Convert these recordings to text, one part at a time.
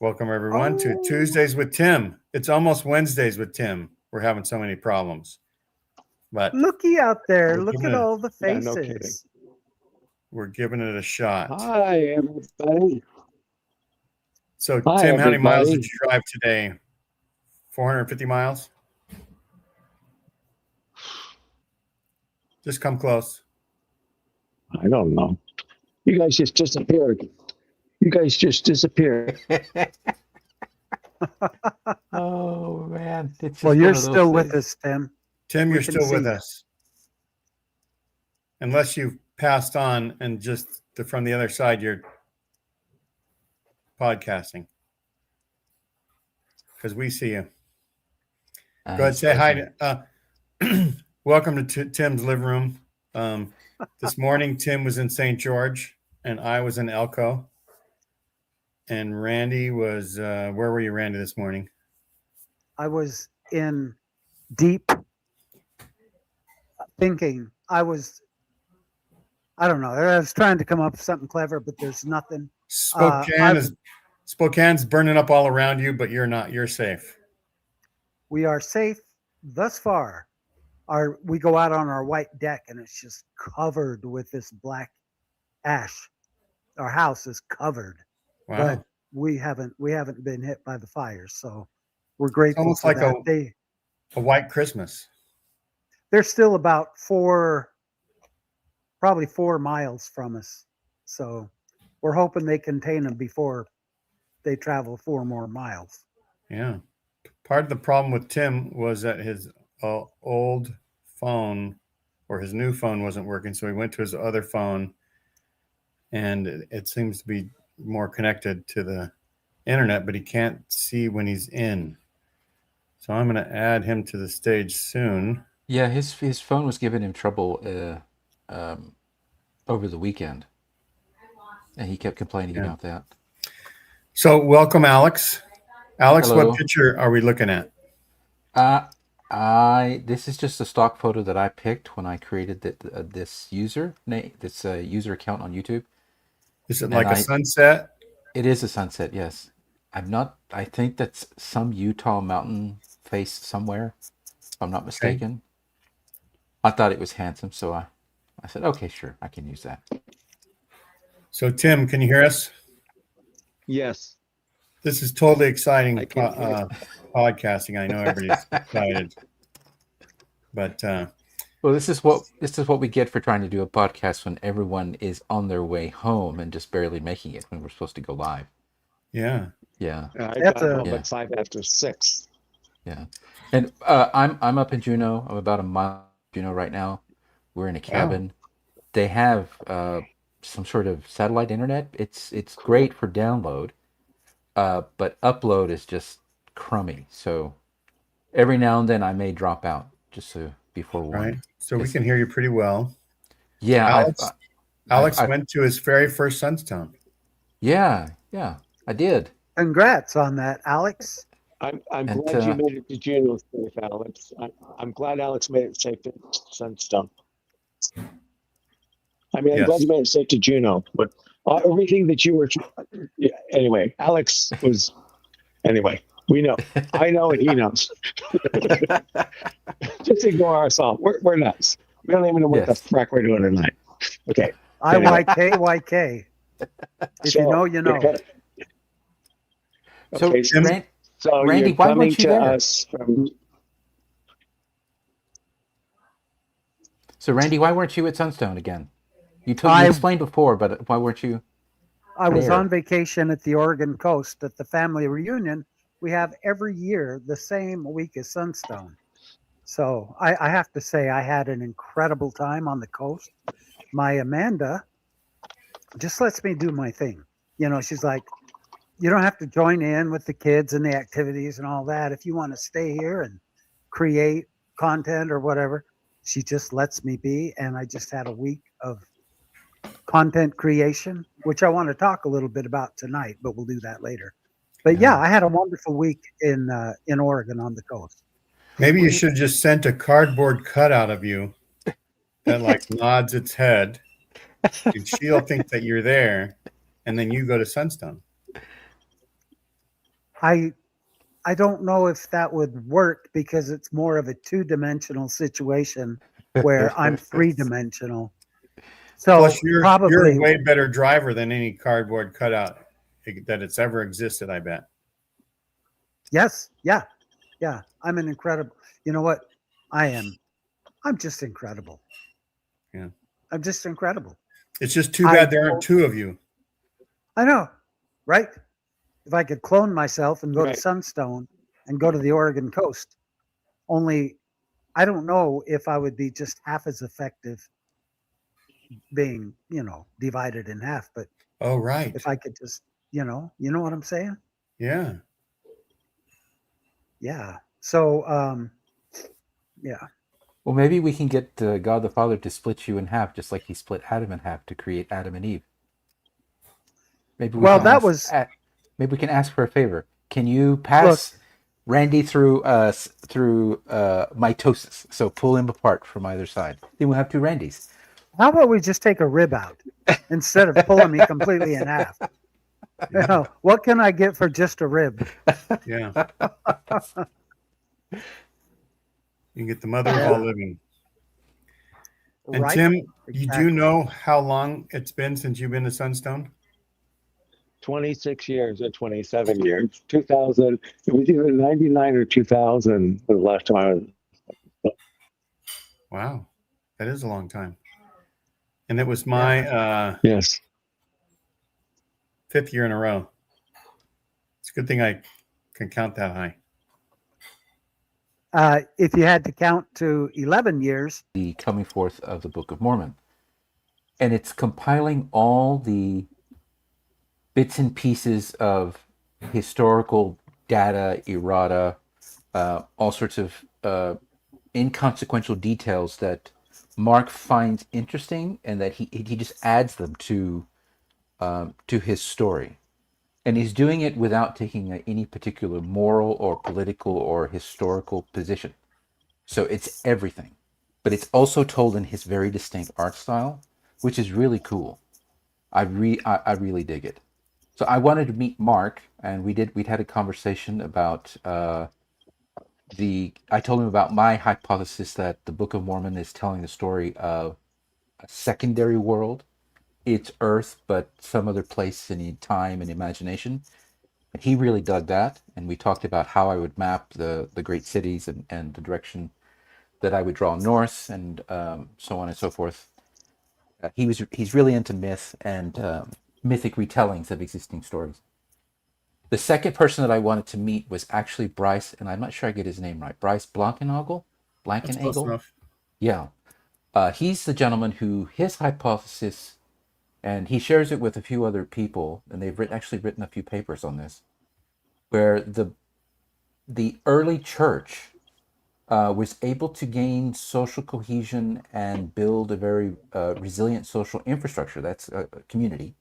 Welcome, everyone, to Tuesdays with Tim. It's almost Wednesdays with Tim. We're having so many problems. But looky out there. we're Look giving at it- all the Yeah, no faces. we're giving it a shot. Hi, everybody. So, Hi, Tim, how many miles did everybody. you drive today? 450 miles? Just come close. I don't know. You guys just disappeared. Oh man, it's just Well, one you're of those still with things. us, Tim. Tim, We you're can still see with you. us. Unless you've passed on and just from the other side, you're podcasting. Because we see you. Go ahead, he's say busy. hi. Welcome to Tim's living room. This morning, Tim was in St. George, and I was in Elko. And Randy was, where were you, Randy, this morning? I was in deep thinking. I don't know. I was trying to come up with something clever, but there's nothing. Spokane's burning up all around you, but you're not. You're safe. We are safe thus far. We go out on our white deck and it's just covered with this black ash. Our house is covered, Wow. but we haven't been hit by the fires, so we're It's grateful almost for like that. a white Christmas. They're still about probably 4 miles from us, so we're hoping they contain them before they travel 4 more miles. Yeah. Part of the problem with Tim was that his old phone or his new phone wasn't working, so he went to his other phone, and it seems to be more connected to the internet, but he can't see when he's in. So I'm going to add him to the stage soon. Yeah, his phone was giving him trouble over the weekend, and he kept complaining about that. So welcome, Alex. Alex, Hello. what picture are we looking at? This is just a stock photo that I picked when I created this user account on YouTube. Is it like a sunset? It is a sunset, yes. I think that's some Utah mountain face somewhere, if I'm not mistaken. I thought it was handsome, so I said, okay, sure, I can use that. So, Tim, can you hear us? Yes. This is totally exciting podcasting. I know everybody's excited. But well, this is what we get for trying to do a podcast when everyone is on their way home and just barely making it when we're supposed to go live. Yeah. Yeah. I got home at 5 after 6. Yeah. And I'm up in Juneau. I'm about a mile from Juneau right now. We're in a cabin. Wow. They have some sort of satellite internet. It's great for download, but upload is just crummy. So every now and then I may drop out, just so before one. Right. So we can hear you pretty well. Yeah. Alex went to his very first Sunstone. Yeah, I did. Congrats on that, Alex. I'm glad you made it to Juneau safe, Alex. I'm glad Alex made it safe to Sunstone. I'm glad you made it safe to Juneau, but everything that you were. Anyway, Alex was. Anyway, we know. I know, and he knows. Just ignore us all. We're nuts. We don't even know what the frack we're doing tonight. Okay. IYK. If you know, you know. Okay, so Randy, you're why coming weren't you to there? us from. So, Randy, why weren't you at Sunstone again? You explained before, but why weren't you? I was on vacation at the Oregon coast at the family reunion we have every year the same week as Sunstone. So I have to say I had an incredible time on the coast. My Amanda just lets me do my thing. You know, she's like, you don't have to join in with the kids and the activities and all that. If you want to stay here and create content or whatever, she just lets me be. And I just had a week of content creation, which I want to talk a little bit about tonight, but we'll do that later. But yeah, I had a wonderful week in Oregon on the coast. Maybe you should have just sent a cardboard cutout of you that like nods its head, and she'll think that you're there, and then you go to Sunstone. I I don't know if that would work because it's more of a two-dimensional situation where I'm three-dimensional. Plus, So you're a probably way better driver than any cardboard cutout that it's ever existed, I bet. yes, yeah, yeah. I'm an incredible. You know what? I am. I'm just incredible. Yeah. I'm just incredible. It's just too I bad there aren't two of you. I know, right? If I could clone myself and go to Right. Sunstone and go to the Oregon coast, only I don't know if I would be just half as effective being, divided in half. But Oh, right. if I could just, you know what I'm saying? Yeah. Yeah. So, yeah. Well, maybe we can get God the Father to split you in half, just like He split Adam in half to create Adam and Eve. Maybe we Well, can that ask. was Maybe we can ask for a favor. Can you look. pass Randy through mitosis? So pull him apart from either side. Then we'll have two Randys. How about we just take a rib out instead of pulling me completely in half? Yeah. What can I get for just a rib? Yeah. You can get the mother of all living. And Right? Tim, you do Exactly. know how long it's been since you've been to Sunstone? 26 years or 27 years. 2000. It was either 99 or 2000 the last time I was. Wow. That is a long time. And it was Yeah. my Yes. 5th year in a row. It's a good thing I can count that high. If you had to count to 11 years, The coming forth of the Book of Mormon, and it's compiling all the bits and pieces of historical data, errata, all sorts of inconsequential details that Mark finds interesting, and that he just adds them to his story, and he's doing it without taking any particular moral or political or historical position. So it's everything, but it's also told in his very distinct art style, which is really cool. I really dig it. So I wanted to meet Mark, and we'd had a conversation about I told him about my hypothesis that the Book of Mormon is telling the story of a secondary world. It's Earth, but some other place in time and imagination. And he really dug that, and we talked about how I would map the great cities and the direction that I would draw north, and so on and so forth. He's really into myth and mythic retellings of existing stories. The second person that I wanted to meet was actually Bryce, and I'm not sure I get his name right. Bryce Blankenagel? That's close enough. Yeah. He's the gentleman who his hypothesis, and he shares it with a few other people, and they've actually written a few papers on this, where the early church was able to gain social cohesion and build a very resilient social infrastructure. That's a community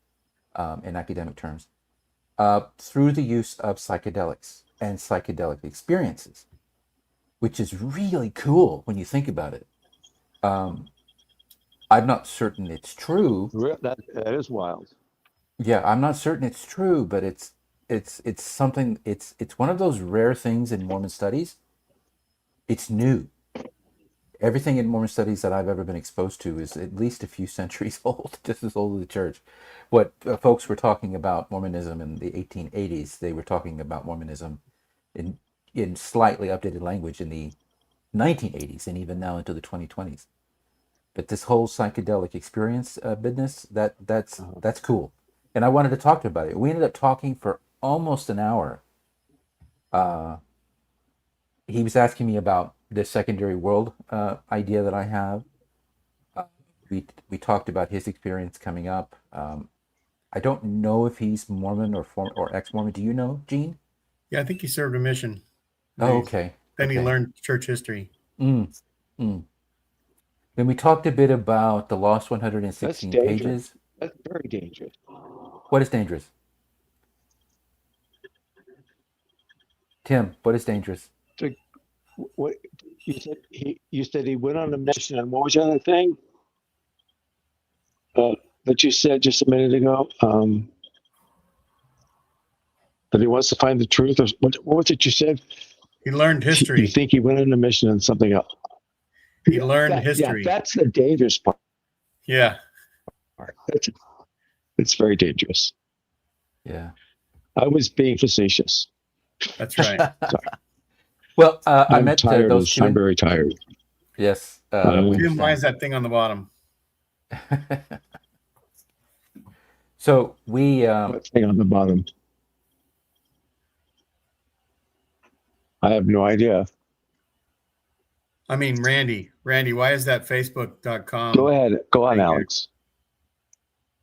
in academic terms. Through the use of psychedelics and psychedelic experiences, which is really cool when you think about it. I'm not certain it's true. That is wild. Yeah, I'm not certain it's true, but it's something. It's one of those rare things in Mormon studies. It's new. Everything in Mormon studies that I've ever been exposed to is at least a few centuries old, just as old as the church. What folks were talking about Mormonism in the 1880s, they were talking about Mormonism in slightly updated language in the 1980s and even now into the 2020s. But this whole psychedelic experience business, that's cool. And I wanted to talk to him about it. We ended up talking for almost an hour. He was asking me about the secondary world idea that I have. We talked about his experience coming up. I don't know if he's Mormon or ex-Mormon. Do you know, Gene? Yeah, I think he served a mission. Oh, okay. Then he Okay. learned church history. Then we talked a bit about the Lost That's 116 dangerous. pages. That's very dangerous. What is dangerous? Tim, what is dangerous? So, what you said he went on a mission, and what was the other thing that you said just a minute ago? That he wants to find the truth, or what was it you said? He learned history. You think he went on a mission and something else? He learned history. Yeah, that's the dangerous part. Yeah. It's very dangerous. Yeah. I was being facetious. That's right. Well, I I'm met tired. those two. I'm very tired. Yes. Jim, why is that thing on the bottom? So we. What thing on the bottom? I have no idea. I mean, Randy, why is that Facebook.com? Go ahead. Go on, Thank you. Alex.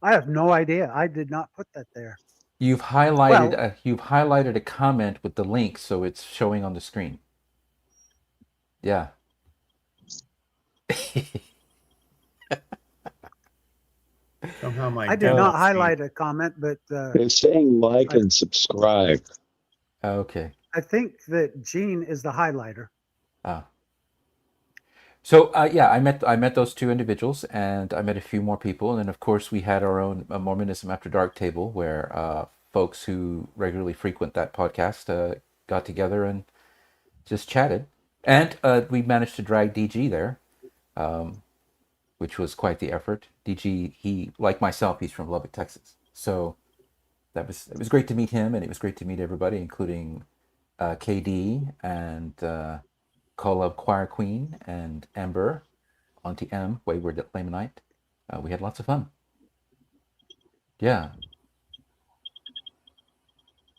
I have no idea. I did not put that there. You've highlighted a comment with the link, so it's showing on the screen. Yeah. Somehow I did not highlight a comment, but It's saying like and subscribe. Okay. I think that Gene is the highlighter. So yeah, I met those two individuals, and I met a few more people, and then of course we had our own Mormonism After Dark table where folks who regularly frequent that podcast got together and just chatted, and we managed to drag DG there, which was quite the effort. DG, he like myself, he's from Lubbock, Texas, so it was great to meet him, and it was great to meet everybody, including KD and Call Love Choir Queen and Amber, Auntie M, Wayward Lamanite. We had lots of fun. Yeah.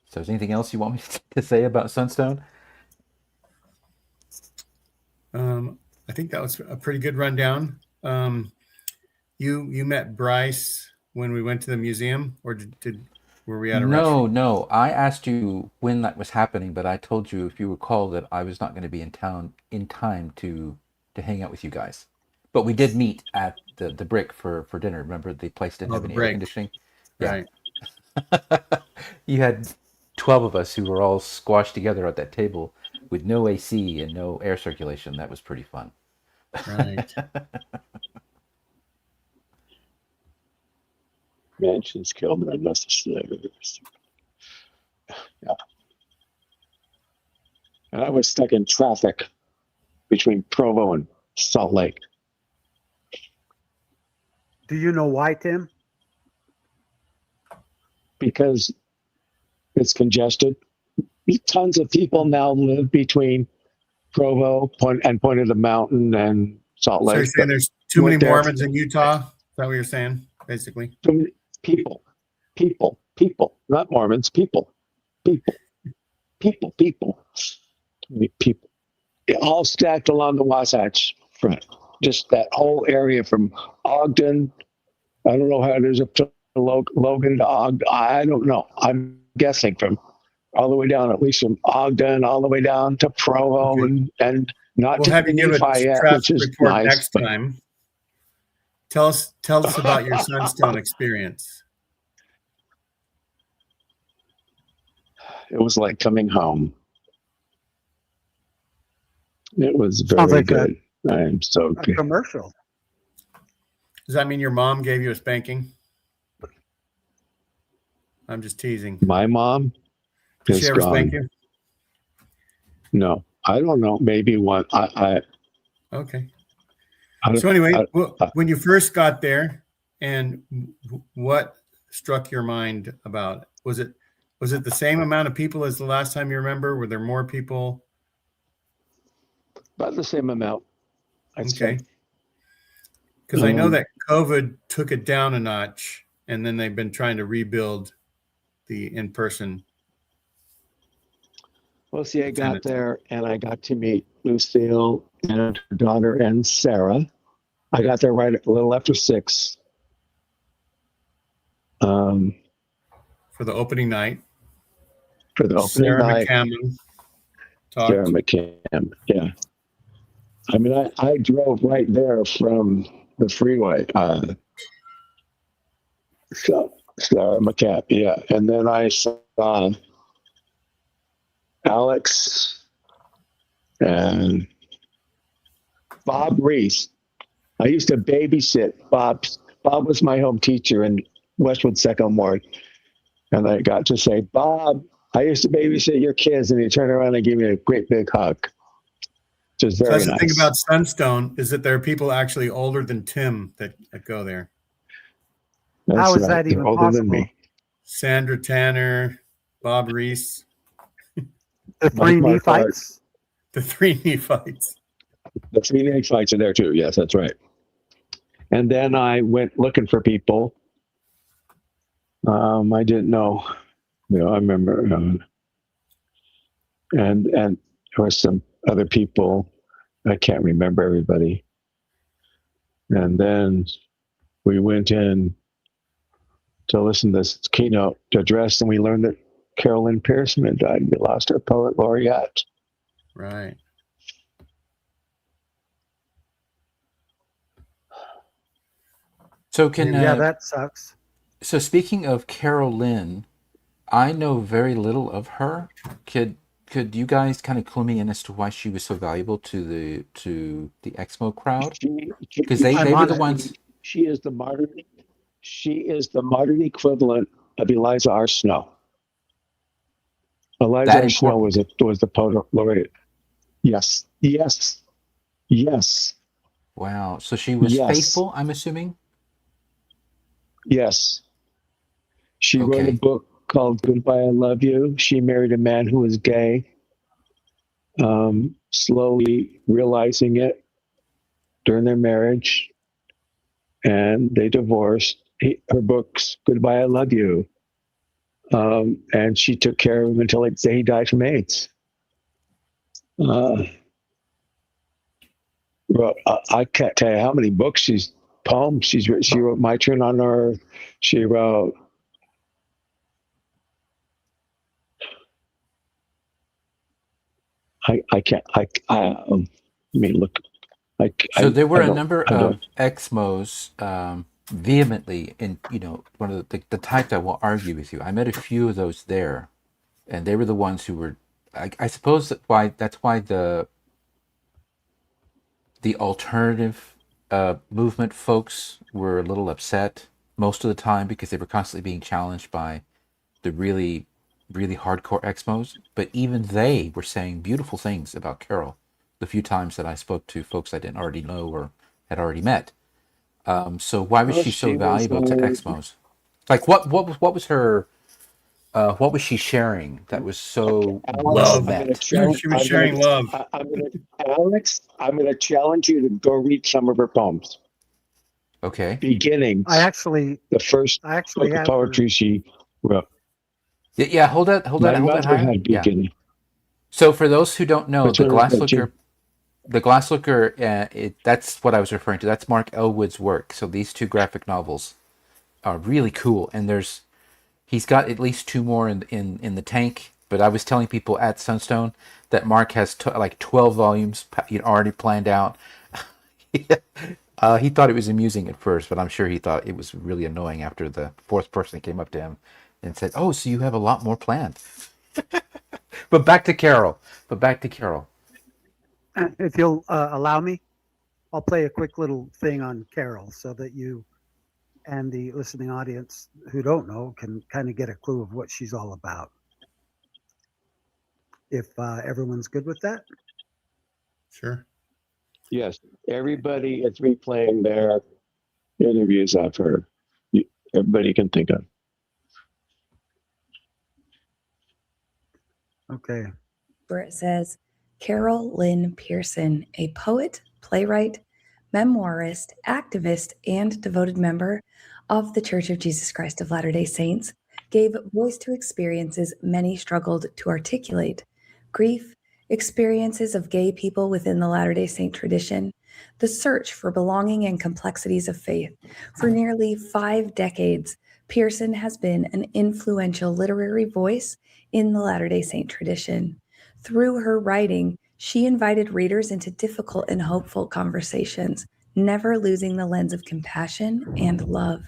So is there anything else you want me to say about Sunstone? I think that was a pretty good rundown. You met Bryce when we went to the museum, or were we at a restaurant? No. I asked you when that was happening, but I told you, if you recall, that I was not going to be in town in time to hang out with you guys. But we did meet at the Brick for dinner. Remember, the place didn't have any air conditioning. Yeah. Right. You had 12 of us who were all squashed together at that table with no AC and no air circulation. That was pretty fun. Right. Mansions killed by necessitaries. Yeah. And I was stuck in traffic between Provo and Salt Lake. Do you know why, Tim? Because it's congested. Tons of people now live between Provo Point of the Mountain and Salt So Lake. you're saying there's too many Mormons in Utah? Is that what you're saying, basically? Too many people, not Mormons, people. All stacked along the Wasatch Front. Just that whole area from Ogden. I don't know how it is up to Logan to Ogden. I don't know. I'm guessing from all the way down, at least from Ogden, all the way down to Provo, Okay. and not We'll to have you give a Nephi, traffic which is report nice. next time. Tell us about your Sunstone experience. It was like coming home. It was Sounds very like good. I am so a good. commercial. Does that mean your mom gave you a spanking? I'm just teasing. My mom Did is she ever gone. spank you? No, I don't know. Maybe one. Okay. So anyway, when you first got there, and what struck your mind about it? Was it the same amount of people as the last time you remember? Were there more people? About the same amount. I'd Okay. say. Because I know that COVID took it down a notch, and then they've been trying to rebuild the in-person. Well, see, I got there and I got to meet Lucille and her daughter and Sarah. I got there right a little after 6. For the opening night. For the opening Sarah night. McCammon Sarah McCammon, yeah. I mean, I drove right there from the freeway. Sarah McCammon, yeah. And then I saw Alex and Bob Reese. I used to babysit Bob. Bob was my home teacher in Westwood Second Ward. And I got to say, Bob, I used to babysit your kids, and you turned around and gave me a great big hug. Just So very that's the nice. thing about Sunstone is that there are people actually older than Tim that go there. That's How is right. that even They're older than possible? me. Sandra Tanner, Bob Reese, The three Mike Marquardt. Nephites. the three Nephites. The 3 Nephites are there too. Yes, that's right. And then I went looking for people. I didn't know. I remember, and there were some other people. I can't remember everybody. And then we went in to listen to this keynote address, and we learned that Carolyn Pearson had died. We lost our poet laureate. Right. So Yeah, that sucks. So speaking of Carol Lynn, I know very little of her. Could you guys kind of clue me in as to why she was so valuable to the Exmo crowd? Because they were the ones. She is the modern. She is the modern equivalent of Eliza R. Snow. Eliza R. Snow was the poet laureate. Yes. Wow. So she was faithful, I'm assuming? Yes. She wrote a book called Goodbye, I Love You. She married a man who was gay, slowly realizing it during their marriage, and they divorced. Her book's Goodbye, I Love You. And she took care of him until he died from AIDS. Well, I can't tell you how many books poems she's written. She wrote My Turn on Earth. She wrote I can't. I mean, look. So there were a number of Exmos vehemently, in one of the type that will argue with you. I met a few of those there, and they were the ones who were. I suppose that's why the alternative movement folks were a little upset most of the time because they were constantly being challenged by the really, really hardcore Exmos. But even they were saying beautiful things about Carol the few times that I spoke to folks I didn't already know or had already met. So why was she so valuable to Exmos? Like what was her what was she sharing that was so well met? She was sharing love. Alex, I'm going to challenge you to go read some of her poems. Okay. Beginnings. The first book of poetry she wrote. Yeah, hold that higher. Yeah. So for those who don't know, the Glasslooker, that's what I was referring to. That's Mark Elwood's work. So these two graphic novels are really cool, and he's got at least two more in the tank. But I was telling people at Sunstone that Mark has like 12 volumes already planned out. He thought it was amusing at first, but I'm sure he thought it was really annoying after the fourth person came up to him and said, "Oh, so you have a lot more planned." But back to Carol. If you'll allow me, I'll play a quick little thing on Carol so that you and the listening audience who don't know can kind of get a clue of what she's all about. If everyone's good with that. Sure. Yes. Everybody is replaying their interviews of her. Everybody can think of. Okay. Where it says, Carol Lynn Pearson, a poet, playwright, memoirist, activist, and devoted member of the Church of Jesus Christ of Latter-day Saints, gave voice to experiences many struggled to articulate: grief, experiences of gay people within the Latter-day Saint tradition, the search for belonging and complexities of faith. For nearly 5 decades, Pearson has been an influential literary voice in the Latter-day Saint tradition. Through her writing, she invited readers into difficult and hopeful conversations, never losing the lens of compassion and love.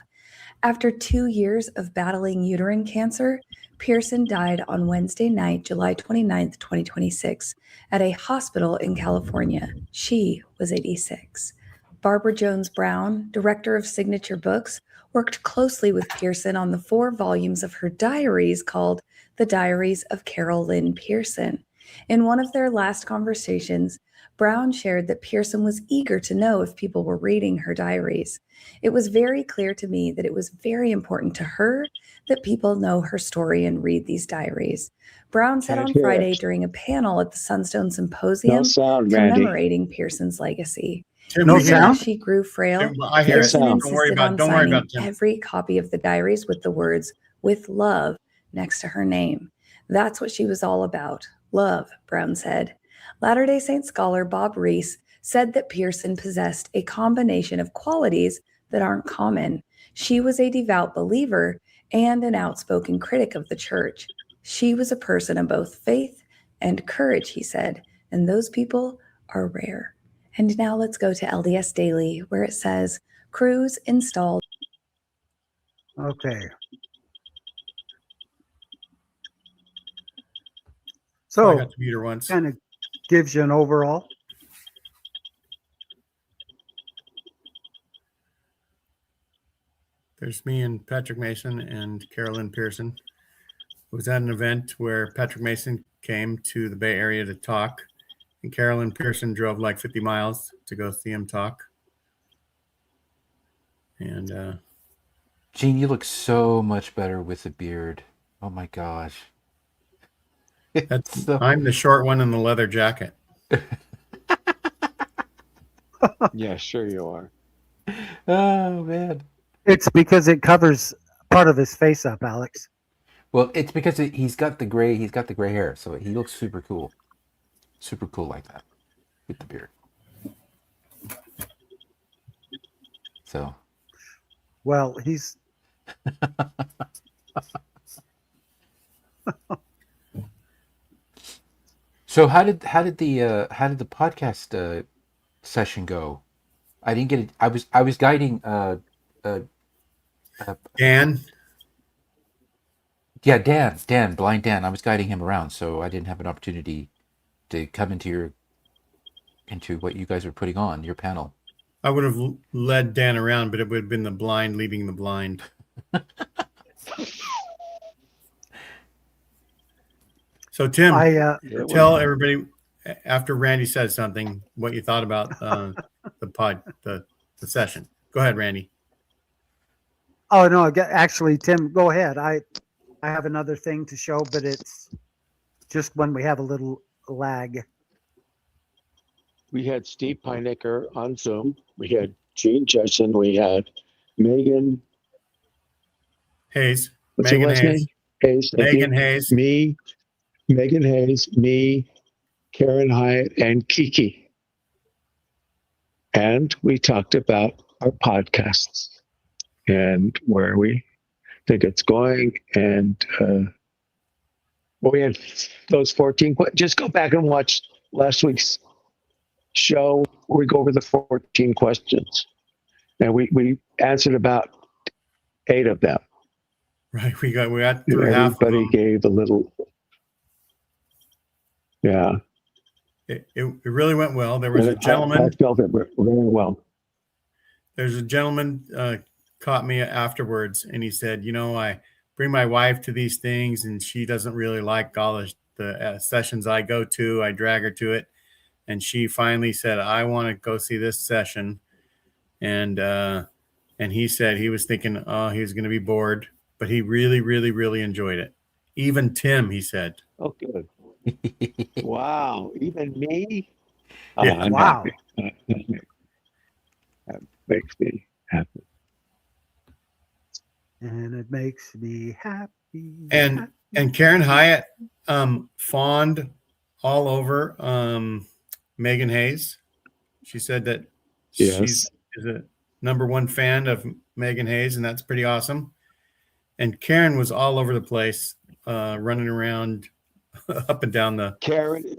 After 2 years of battling uterine cancer, Pearson died on Wednesday night, July 29th, 2026, at a hospital in California. She was 86. Barbara Jones Brown, director of Signature Books, worked closely with Pearson on the 4 volumes of her diaries called The Diaries of Carol Lynn Pearson. In one of their last conversations, Brown shared that Pearson was eager to know if people were reading her diaries. It was very clear to me that it was very important to her that people know her story and read these diaries. Brown said Can't on hear Friday it. during a panel at the Sunstone No Symposium sound, Randy. commemorating Pearson's legacy. Tim, No we Even hear sound? as she grew frail, Tim, I hear No it. Pearson sound. Don't worry insisted on don't worry signing about Tim. every copy of the diaries with the words, "with love," next to her name. That's what she was all about. Love, Brown said. Latter-day Saint scholar Bob Reese said that Pearson possessed a combination of qualities that aren't common. She was a devout believer and an outspoken critic of the church. She was a person of both faith and courage, he said, and those people are rare. And now let's go to LDS Daily, where it says, crews installed. Okay. I So got to meet her once. kind of gives you an overall. There's me and Patrick Mason and Carolyn Pearson. It was at an event where Patrick Mason came to the Bay Area to talk, and Carolyn Pearson drove like 50 miles to go see him talk. And Gene, you look so much better with a beard. Oh my gosh. I'm the short one in the leather jacket. Yeah, sure you are. Oh man. It's because it covers part of his face up, Alex. Well, it's because he's got the gray hair, so he looks super cool like that with the beard. So, Well, he's so how did the podcast session go? I didn't get it. I was guiding Dan, yeah, Dan, blind Dan. I was guiding him around, so I didn't have an opportunity to come into what you guys were putting on your panel. I would have led Dan around, but it would have been the blind leading the blind. So Tim, tell everybody after Randy says something what you thought about the session. Go ahead, Randy. Oh no, actually, Tim, go ahead. I have another thing to show, but it's just when we have a little lag. We had Steve Pinecker on Zoom. We had Gene Judson. We had Megan Hayes. What's Megan her last Hayes. name? Hayes. Megan Hayes. Me, Megan Hayes, me, Karen Hyatt, and Kiki. And we talked about our podcasts and where we think it's going. And we had those 14. Just go back and watch last week's show where we go over the 14 questions. And we answered about 8 of them. Right. We got through half of them. Everybody gave a little. Yeah. It really went well. There was a gentleman. I felt it very well. There's a gentleman caught me afterwards, and he said, I bring my wife to these things, and she doesn't really like all the sessions I go to. I drag her to it. And she finally said, I want to go see this session. And he said he was thinking, he was going to be bored, but he really, really, really enjoyed it. Even Tim, he said. Oh, good. Wow. Even me? Yeah. I'm Wow. happy. That makes me happy. And it makes me happy. And Karen Hyatt fawned all over Megan Hayes. She said that she's a #1 fan of Megan Hayes, and that's pretty awesome. And Karen was all over the place, running around up and down the. Karen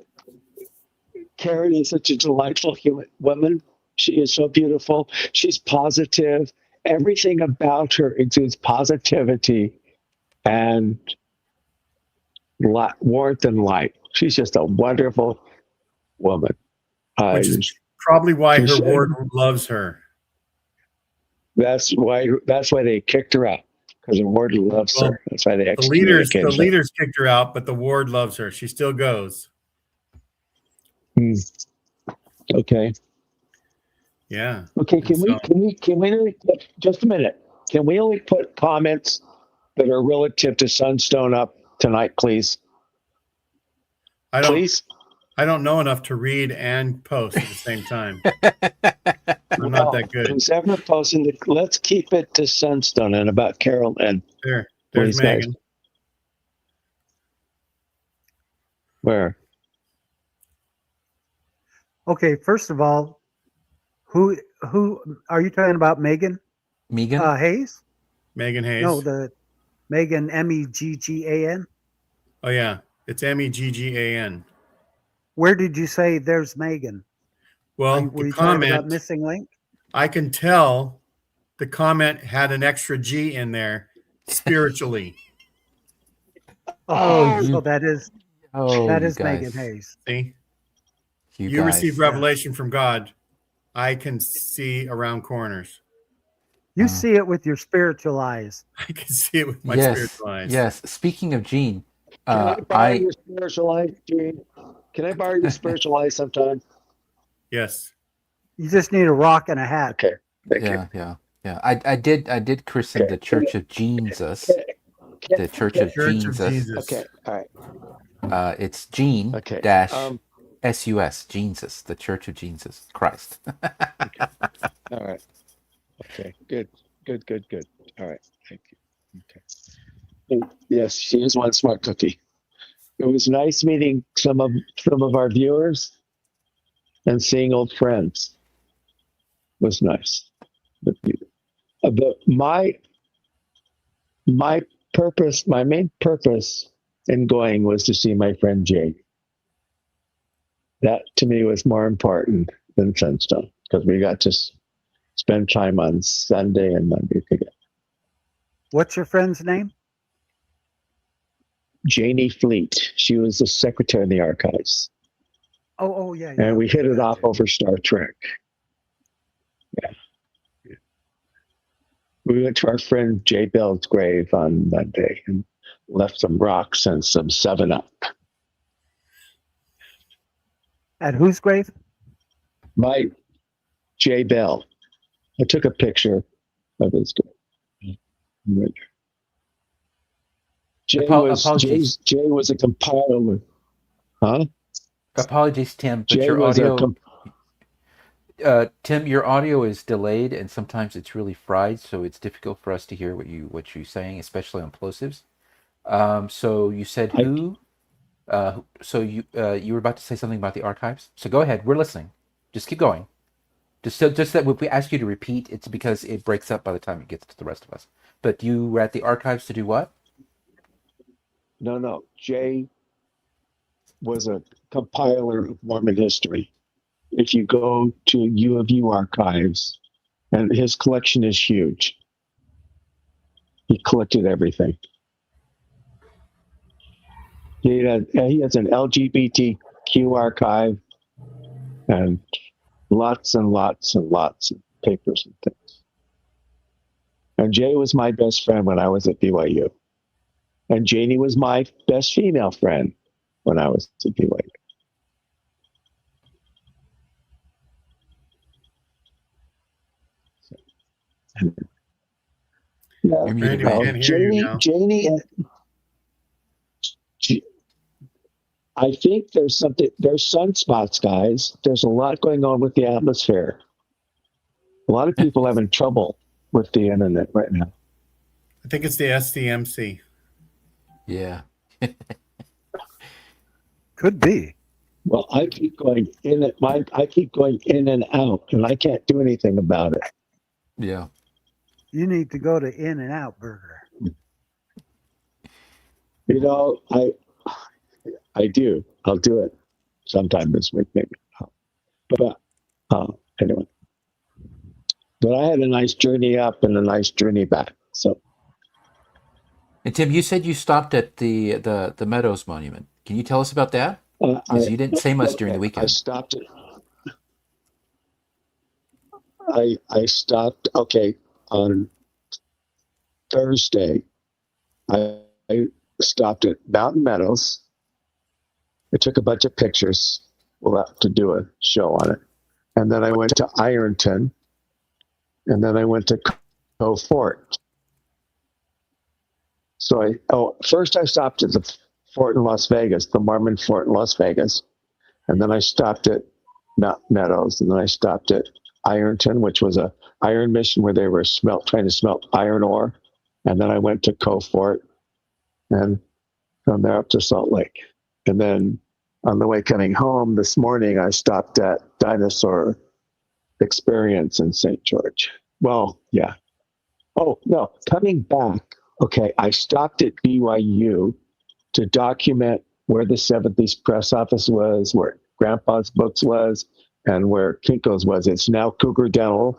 is such a delightful woman. She is so beautiful. She's positive. Everything about her exudes positivity and warmth and light. She's just a wonderful woman. Which is probably why her ward loves her. That's why they kicked her out, because the ward loves Well, her. That's why they The excommunicated her. leaders kicked her out, but the ward loves her. She still goes. Okay. Yeah. Okay. Can we only put, just a minute? Can we only put comments that are relative to Sunstone up tonight, please? I don't know enough to read and post at the same time. I'm not that good. Who's ever posting let's keep it to Sunstone and about Carol and There's please, Megan. guys. Where? Okay, first of all, who are you talking about? Megan Hayes? Megan Hayes. No, the Megan Meggan. Oh yeah, it's Meggan. Where did you say there's Megan? Well, Were the you talking about comment, missing link? I can tell the comment had an extra G in there spiritually. So that is you Megan guys. Hayes. See, You you guys. receive revelation from God. I can see around corners. You see it with your spiritual eyes. I can see it with my Yes. spiritual eyes. Yes. Speaking of Gene, Can I borrow your spiritual eyes, Gene? Can I borrow your spiritual eyes sometime? Yes. You just need a rock and a hat. Okay. Thank you. Yeah. I did christen the Church of Jesus. The Church of Jesus. Okay. All right. It's Gene Okay. dash SUS, Jesus, the Church of Jesus Christ. All right. Okay. Good. All right. Thank you. Okay. Yes, she is one smart cookie. It was nice meeting some of our viewers and seeing old friends. It was nice. But my main purpose in going was to see my friend Jay. That to me was more important than Sunstone because we got to spend time on Sunday and Monday together. What's your friend's name? Janie Fleet. She was the secretary in the archives. Oh yeah. And we hit it off over Star Trek. Yeah. We went to our friend Jay Bell's grave on Monday and left some rocks and some 7-Up. At whose grave? My Jay Bell. I took a picture of his grave. Right. Jay was a compiler. Huh? Apologies, Tim, but Jay your was audio. Tim, your audio is delayed, and sometimes it's really fried, so it's difficult for us to hear what you're saying, especially on plosives. So you said who? So you were about to say something about the archives. So go ahead. We're listening. Just keep going. Just that if we ask you to repeat, it's because it breaks up by the time it gets to the rest of us. But you were at the archives to do what? No. Jay was a compiler of Mormon history. If you go to U of U archives, and his collection is huge. He collected everything. He has an LGBTQ archive and lots and lots and lots of papers and things. And Jay was my best friend when I was at BYU. And Janie was my best female friend when I was at BYU. Yeah, Randy, we can't hear you now. Janie, I think there's sunspots, guys. There's a lot going on with the atmosphere. A lot of people having trouble with the internet right now. I think it's the SDMC. Yeah. Could be. Well, I keep going in and out, and I can't do anything about it. Yeah. You need to go to In-N-Out Burger. You know, I do. I'll do it sometime this week, maybe. But anyway. But I had a nice journey up and a nice journey back. So. And Tim, you said you stopped at the Meadows Monument. Can you tell us about that? Because you didn't say much during the weekend. I stopped it. I stopped. Okay, on Thursday, I stopped at Mountain Meadows. I took a bunch of pictures. We'll have to do a show on it. And then I went to Ironton. And then I went to Cove Fort. So first I stopped at the fort in Las Vegas, the Mormon fort in Las Vegas. And then I stopped at Mountain Meadows. And then I stopped at Ironton, which was a iron mission where they were trying to smelt iron ore. And then I went to Cove Fort and from there up to Salt Lake. And then on the way coming home this morning, I stopped at Dinosaur Experience in St. George. Well, yeah. Oh, no, coming back. Okay, I stopped at BYU to document where the Seventh East Press Office was, where Grandpa's Books was, and where Kinko's was. It's now Cougar Dental.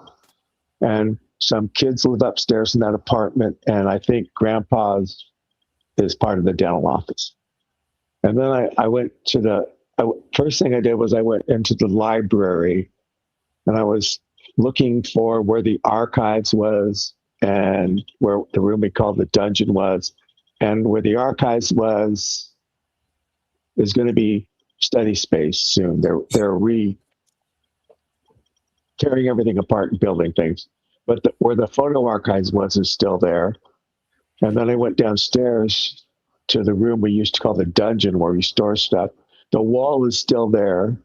And some kids live upstairs in that apartment, and I think Grandpa's is part of the dental office. And then I went to first thing I did was I went into the library, and I was looking for where the archives was and where the room we called the dungeon was. And where the archives was is going to be study space soon. They're tearing everything apart and building things. But where the photo archives was is still there. And then I went downstairs to the room we used to call the dungeon where we store stuff. The wall is still there.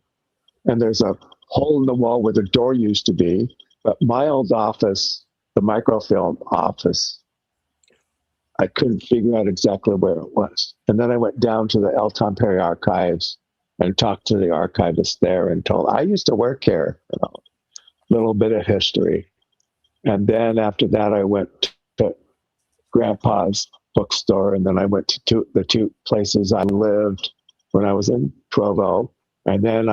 And there's a hole in the wall where the door used to be. But my old office, the microfilm office, I couldn't figure out exactly where it was. And then I went down to the El Tom Perry archives and talked to the archivist there and told, I used to work here, little bit of history. And then after that, I went to Grandpa's bookstore, and then I went to the two places I lived when I was in Provo, and then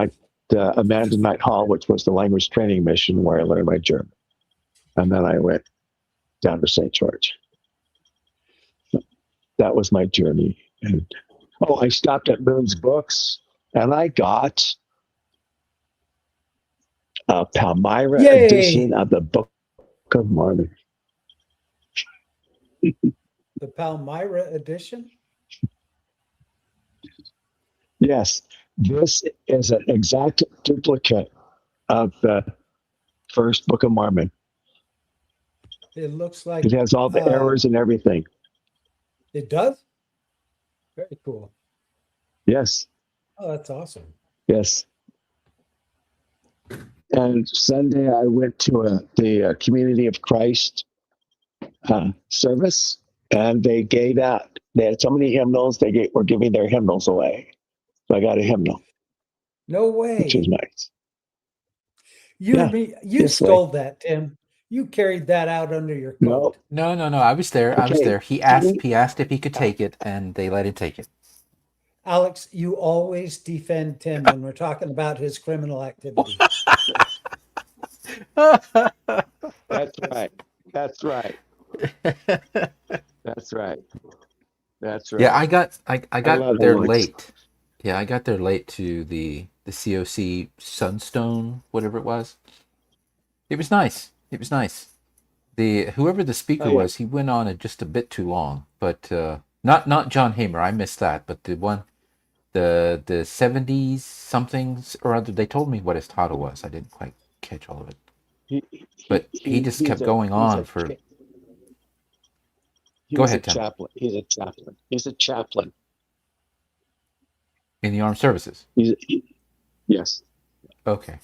the Amanda Knight Hall, which was the language training mission where I learned my German. And then I went down to St. George. That was my journey. And I stopped at Moon's Books, and I got a Palmyra edition of the Book of Mormon. The Palmyra edition? Yes, this is an exact duplicate of the first Book of Mormon. It looks like it has all the errors and everything. It does? Very cool. Yes. Oh, that's awesome. Yes. And Sunday I went to the Community of Christ service, and they had so many hymnals, were giving their hymnals away. So I got a hymnal. No way. Which is nice. You stole that, Tim. You carried that out under your coat. No. I was there. Okay. I was there. He asked if he could take it, and they let him take it. Alex, you always defend Tim when we're talking about his criminal activity. That's right. That's right. That's right. That's right. Yeah, I got there Alex. late. Yeah, I got there late to the COC Sunstone, whatever it was. It was nice. It was nice. Whoever the speaker was, he went on just a bit too long. But not John Hamer. I missed that. But the 70s somethings or other. They told me what his title was. I didn't quite catch all of it. But he just kept going on for. Go ahead, Tim. He's a chaplain. He's a chaplain In the armed services. Yes. Okay.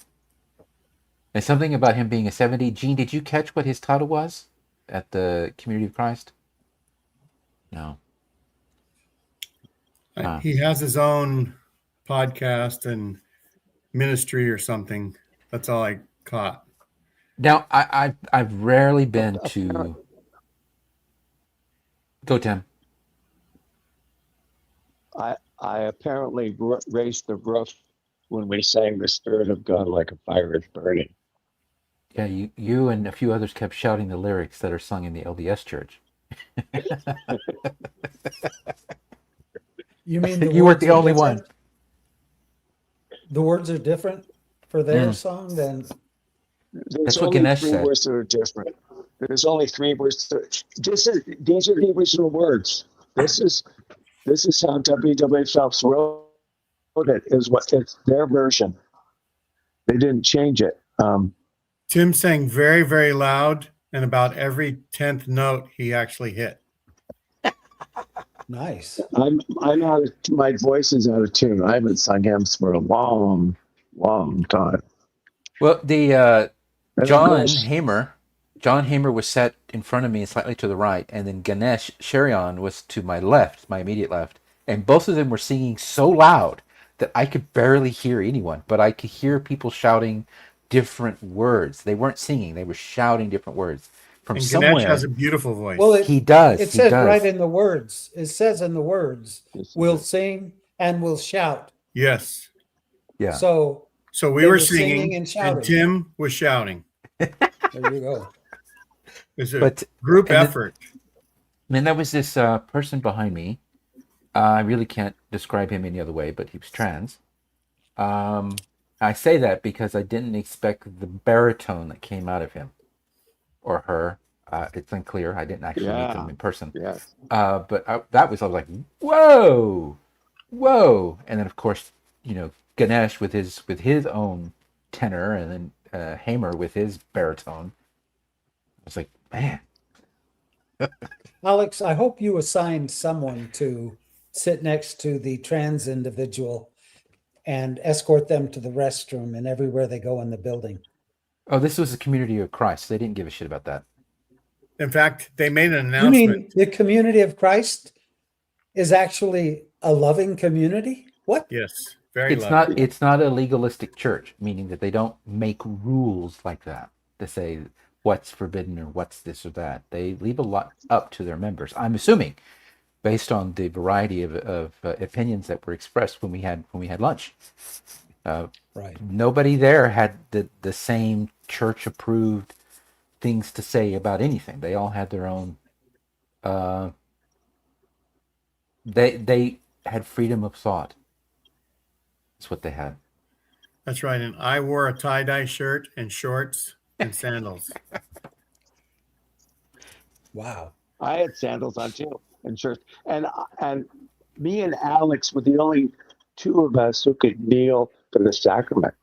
And something about him being a 70. Gene, did you catch what his title was at the Community of Christ? No. He has his own podcast and ministry or something. That's all I caught. Now, I've rarely been to. Go, Tim. I apparently raised the roof when we sang "The Spirit of God Like a Fire is Burning." Yeah, you and a few others kept shouting the lyrics that are sung in the LDS church. You mean you weren't the only one? The words are different for their song than. There's That's what only Ganesh three said. words that are different. There's only three words. These are the original words. This is how W.W. Phelps wrote it. It's their version. They didn't change it. Tim sang very, very loud, and about every 10th note he actually hit. Nice. I'm out of, my voice is out of tune. I haven't sung hymns for a long time. Well, the And of John course, Hamer was set in front of me and slightly to the right, and then Ganesh Sherian was to my left, my immediate left, and both of them were singing so loud that I could barely hear anyone, but I could hear people shouting different words. They weren't singing; they were shouting different words from And somewhere. Ganesh has a beautiful voice. Well, He does. It he says does. right in the words. It says in the words, Yes, it "We'll does. sing and we'll shout." Yes. Yeah. So So we They were were singing singing, and and shouting. Tim was shouting. there you go. It's a But group and then- effort. then there was this person behind me. I really can't describe him any other way, but he was trans. I say that because I didn't expect the baritone that came out of him or her. It's unclear. I didn't actually meet them in person. Yes. But I was like, whoa, and then of course, Ganesh with his own tenor, and then Hamer with his baritone. I was like, man, Alex, I hope you assigned someone to sit next to the trans individual and escort them to the restroom and everywhere they go in the building. oh, this was the community of Christ. They didn't give a shit about that. In fact, they made an You announcement. mean the community of Christ is actually a loving community? What? Yes, very It's lovely. not. It's not a legalistic church, meaning that they don't make rules like that to say what's forbidden or what's this or that. They leave a lot up to their members. I'm assuming, based on the variety of opinions that were expressed when we had lunch. Right. Nobody there had the same church approved things to say about anything. They all had their own. They had freedom of thought. That's what they had. That's right. And I wore a tie-dye shirt and shorts and sandals. Wow. I had sandals on too, and shirts. And me and Alex were the only two of us who could kneel for the sacrament.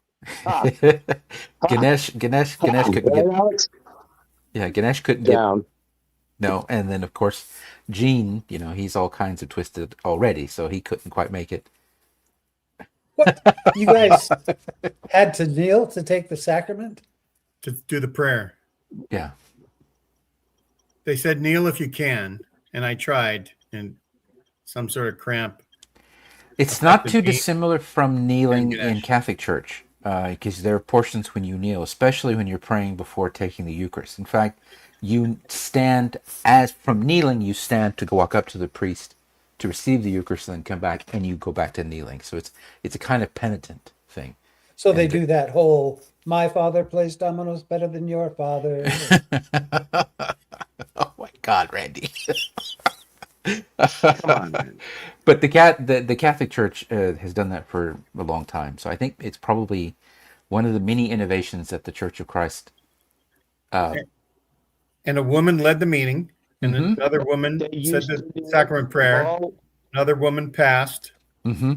Ah, Ganesh couldn't right, get. Alex? Yeah, Ganesh couldn't get. Down. No, and then of course Gene, he's all kinds of twisted already, so he couldn't quite make it. What? You guys had to kneel to take the sacrament? To do the prayer. Yeah. They said kneel if you can, and I tried, and some sort of cramp. It's not the too knee dissimilar from kneeling and in Ganesh. Catholic Church, because there are portions when you kneel, especially when you're praying before taking the Eucharist. In fact, you stand from kneeling, you stand to walk up to the priest to receive the Eucharist, and then come back, and you go back to kneeling. So it's a kind of penitent thing. So they And- do that whole "my father plays dominoes better than your father." Oh my God, Randy! Come on, man. But the Catholic Church has done that for a long time, so I think it's probably one of the many innovations that the Church of Christ. And a woman led the meeting, and then Mhm. another woman They said used the to kneel sacrament prayer. all- Another woman passed. Mm-hmm.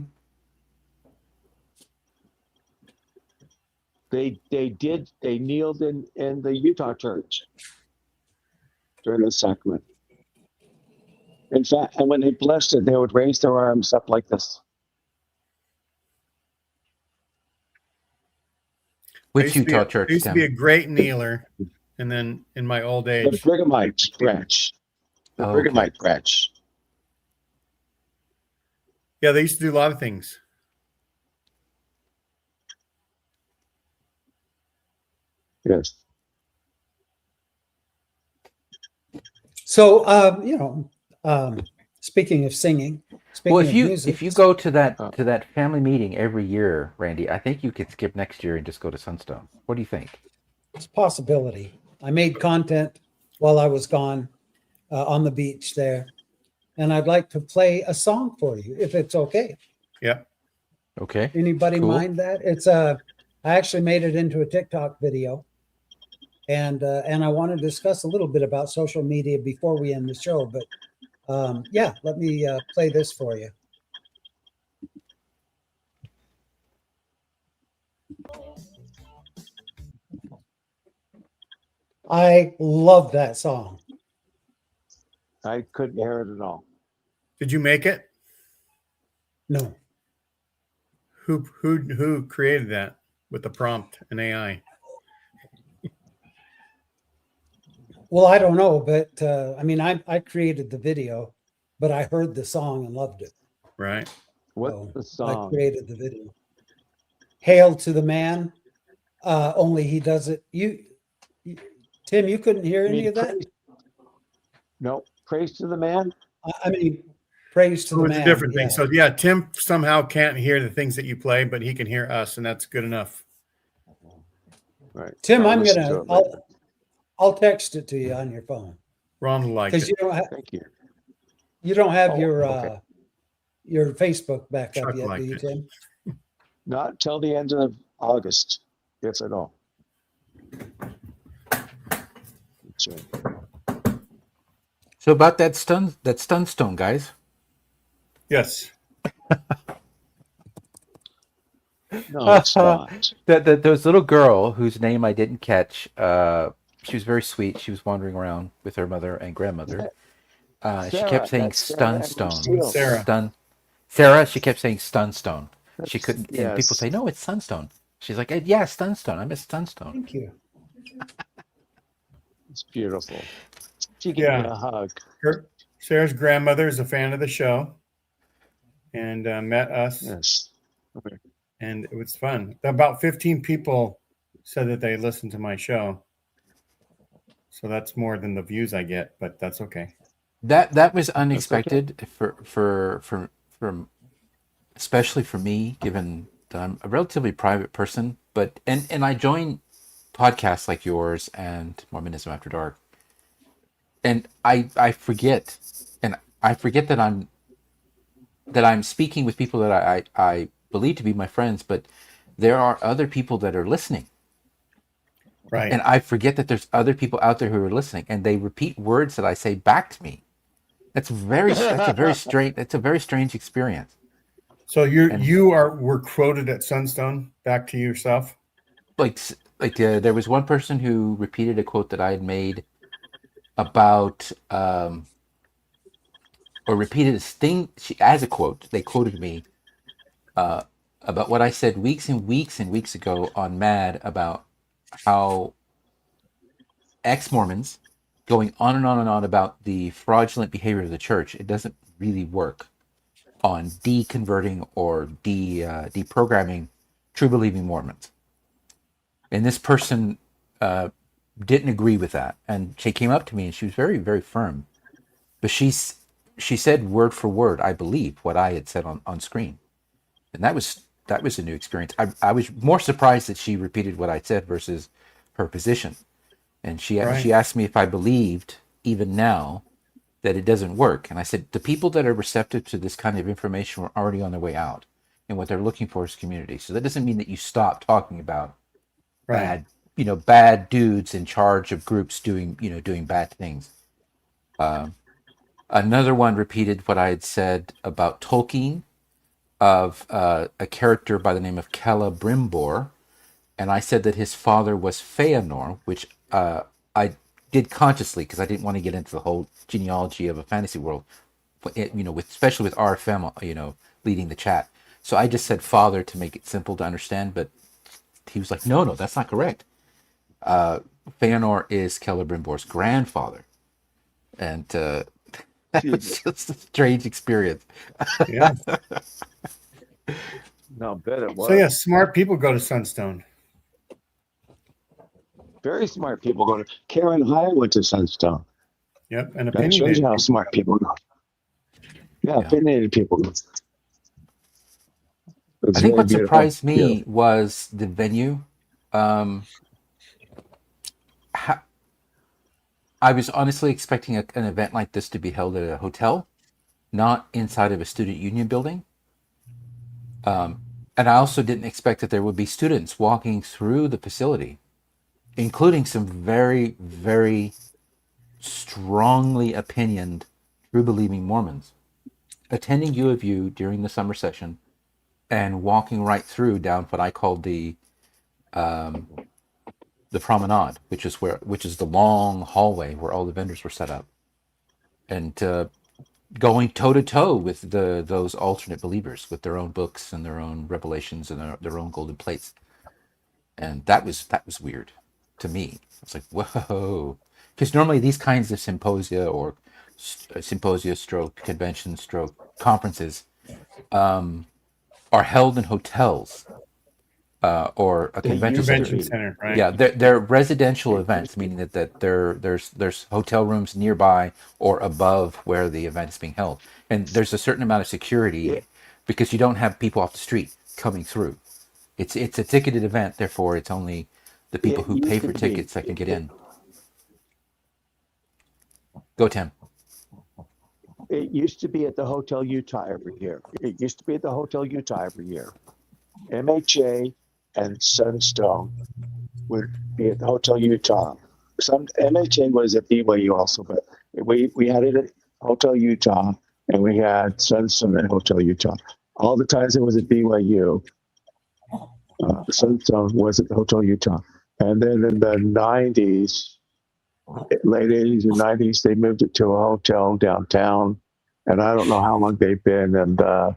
They kneeled in the Utah church during the sacrament. In fact, and when they blessed it, they would raise their arms up like this. Which Utah I church, used to Tim? be a great kneeler, and then in my old The age, Brighamites branch. The Oh, okay. Brighamite branch. yeah, they used to do a lot of things. Yes. So, speaking of singing, speaking Well, of music, if you go to that family meeting every year, Randy, I think you could skip next year and just go to Sunstone. What do you think? it's a possibility. I made content while I was gone on the beach there, and I'd like to play a song for you if it's okay. Yep. Okay. Anybody Cool. mind that? I actually made it into a TikTok video. and I want to discuss a little bit about social media before we end the show. But yeah, let me play this for you. I love that song. I couldn't hear it at all. Did you make it? No. Who created that with the prompt and AI? Well, I don't know, but I mean, I created the video, but I heard the song and loved it. Right. What's So the I song? created the video. Hail to the man. Only he does it. Tim, you couldn't hear You any mean of that? No, praise to the man. I mean, praise to So the it's man. a different yeah. thing. So yeah, Tim somehow can't hear the things that you play, but he can hear us, and that's good enough. Right. Tim, I'll I'm listen gonna. to it later. I'll text it to you on your phone Ron liked because it. Thank you. you don't have Oh, okay. your Facebook back Chuck up yet, do liked you, it. Tim? Not till the end of August, if at all. That's right. So about that Sunstone, guys. Yes. No, it's not. There was a little girl whose name I didn't catch. She was very sweet. She was wandering around with her mother and grandmother. She kept saying That's Sarah Sunstone. Steele. Sarah. Sarah, she kept saying Sunstone. She That's- couldn't, and people yes. say, no, it's Sunstone. She's like, yeah, Sunstone. I miss Sunstone. Thank you. It's beautiful. She gave me Yeah. a hug. Sarah's grandmother is a fan of the show, and met us, Yes. Okay. and it was fun. About 15 people said that they listened to my show, so that's more than the views I get, but that's okay. That was unexpected for especially for me, given that I'm a relatively private person. But and I join podcasts like yours and Mormonism After Dark, and I forget, and I forget that I'm speaking with people that I believe to be my friends, but there are other people that are listening. Right. And I forget that there's other people out there who are listening, and they repeat words that I say back to me. That's a very strange experience. So were quoted at Sunstone. Back to yourself. There was one person who repeated a quote that I had made about or repeated a thing as a quote. They quoted me about what I said weeks and weeks and weeks ago on Mad about how ex-Mormons going on and on and on about the fraudulent behavior of the church. It doesn't really work on deconverting or deprogramming true believing Mormons. And this person didn't agree with that, and she came up to me and she was very, very firm. But she said word for word, I believe, what I had said on screen, and that was a new experience. I was more surprised that she repeated what I said versus her position. And she asked me if I believed even now that it doesn't work. And I said, the people that are receptive to this kind of information are already on their way out. And what they're looking for is community. So that doesn't mean that you stop talking about bad dudes in charge of groups doing bad things. Another one repeated what I had said about Tolkien, of a character by the name of Celebrimbor. And I said that his father was Feanor, which I did consciously because I didn't want to get into the whole genealogy of a fantasy world, especially with RFM, leading the chat. So I just said father to make it simple to understand, but he was like, no, that's not correct. Feanor is Celebrimbor's grandfather. And that was just a strange experience. Yeah. No, bet it was. So yeah, smart people go to Sunstone. Very smart people go to. Karen High went to Sunstone. Yep, and That shows you how opinionated. smart people go. Yeah, opinionated people go. I think what surprised me was the venue. I was honestly expecting an event like this to be held at a hotel, not inside of a student union building. And I also didn't expect that there would be students walking through the facility. including some very, very strongly opinioned, true believing Mormons, attending U of U during the summer session and walking right through down what I called the promenade, which is the long hallway where all the vendors were set up, and going toe to toe with those alternate believers with their own books and their own revelations and their own golden plates, and that was weird to me. I was like, whoa, because normally these kinds of symposia or stroke conventions stroke conferences are held in hotels or a convention Convention center. center, right? Yeah, they're residential events, meaning that there's hotel rooms nearby or above where the event is being held, and there's a certain amount of security because you don't have people off the street coming through. It's a ticketed event, therefore it's only the people who pay for tickets that can get in. Go, Tim. It used to be at the Hotel Utah every year. MHA and Sunstone would be at the Hotel Utah. Some MHA was at BYU also, but we had it at Hotel Utah, and we had Sunstone at Hotel Utah. All the times it was at BYU, Sunstone was at the Hotel Utah. And then in the 90s, late 80s and 90s, they moved it to a hotel downtown. And I don't know how long they've been in the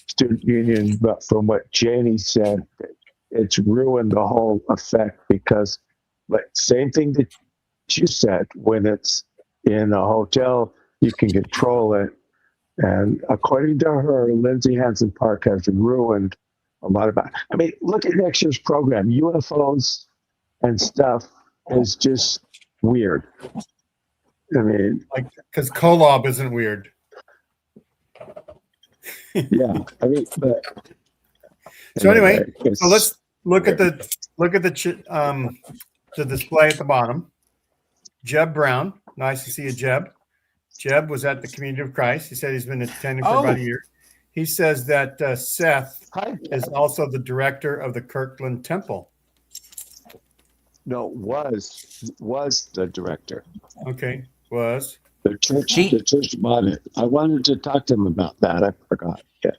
student union, but from what Janie said, it's ruined the whole effect because, but same thing that you said, when it's in a hotel, you can control it. And according to her, Lindsay Hansen Park has ruined a lot of it. I mean, look at next year's program. UFOs and stuff is just weird. I mean, Like, because Kolob isn't weird. yeah. I mean, but So anyway, so let's look at the display at the bottom. Jeb Brown, nice to see you, Jeb. Jeb was at the Community of Christ. He said he's been attending for about a year. He says that Seth is also the director of the Kirkland Temple. No, was the director. Okay, was. The church bought it. I wanted to talk to him about that. I forgot. Yeah.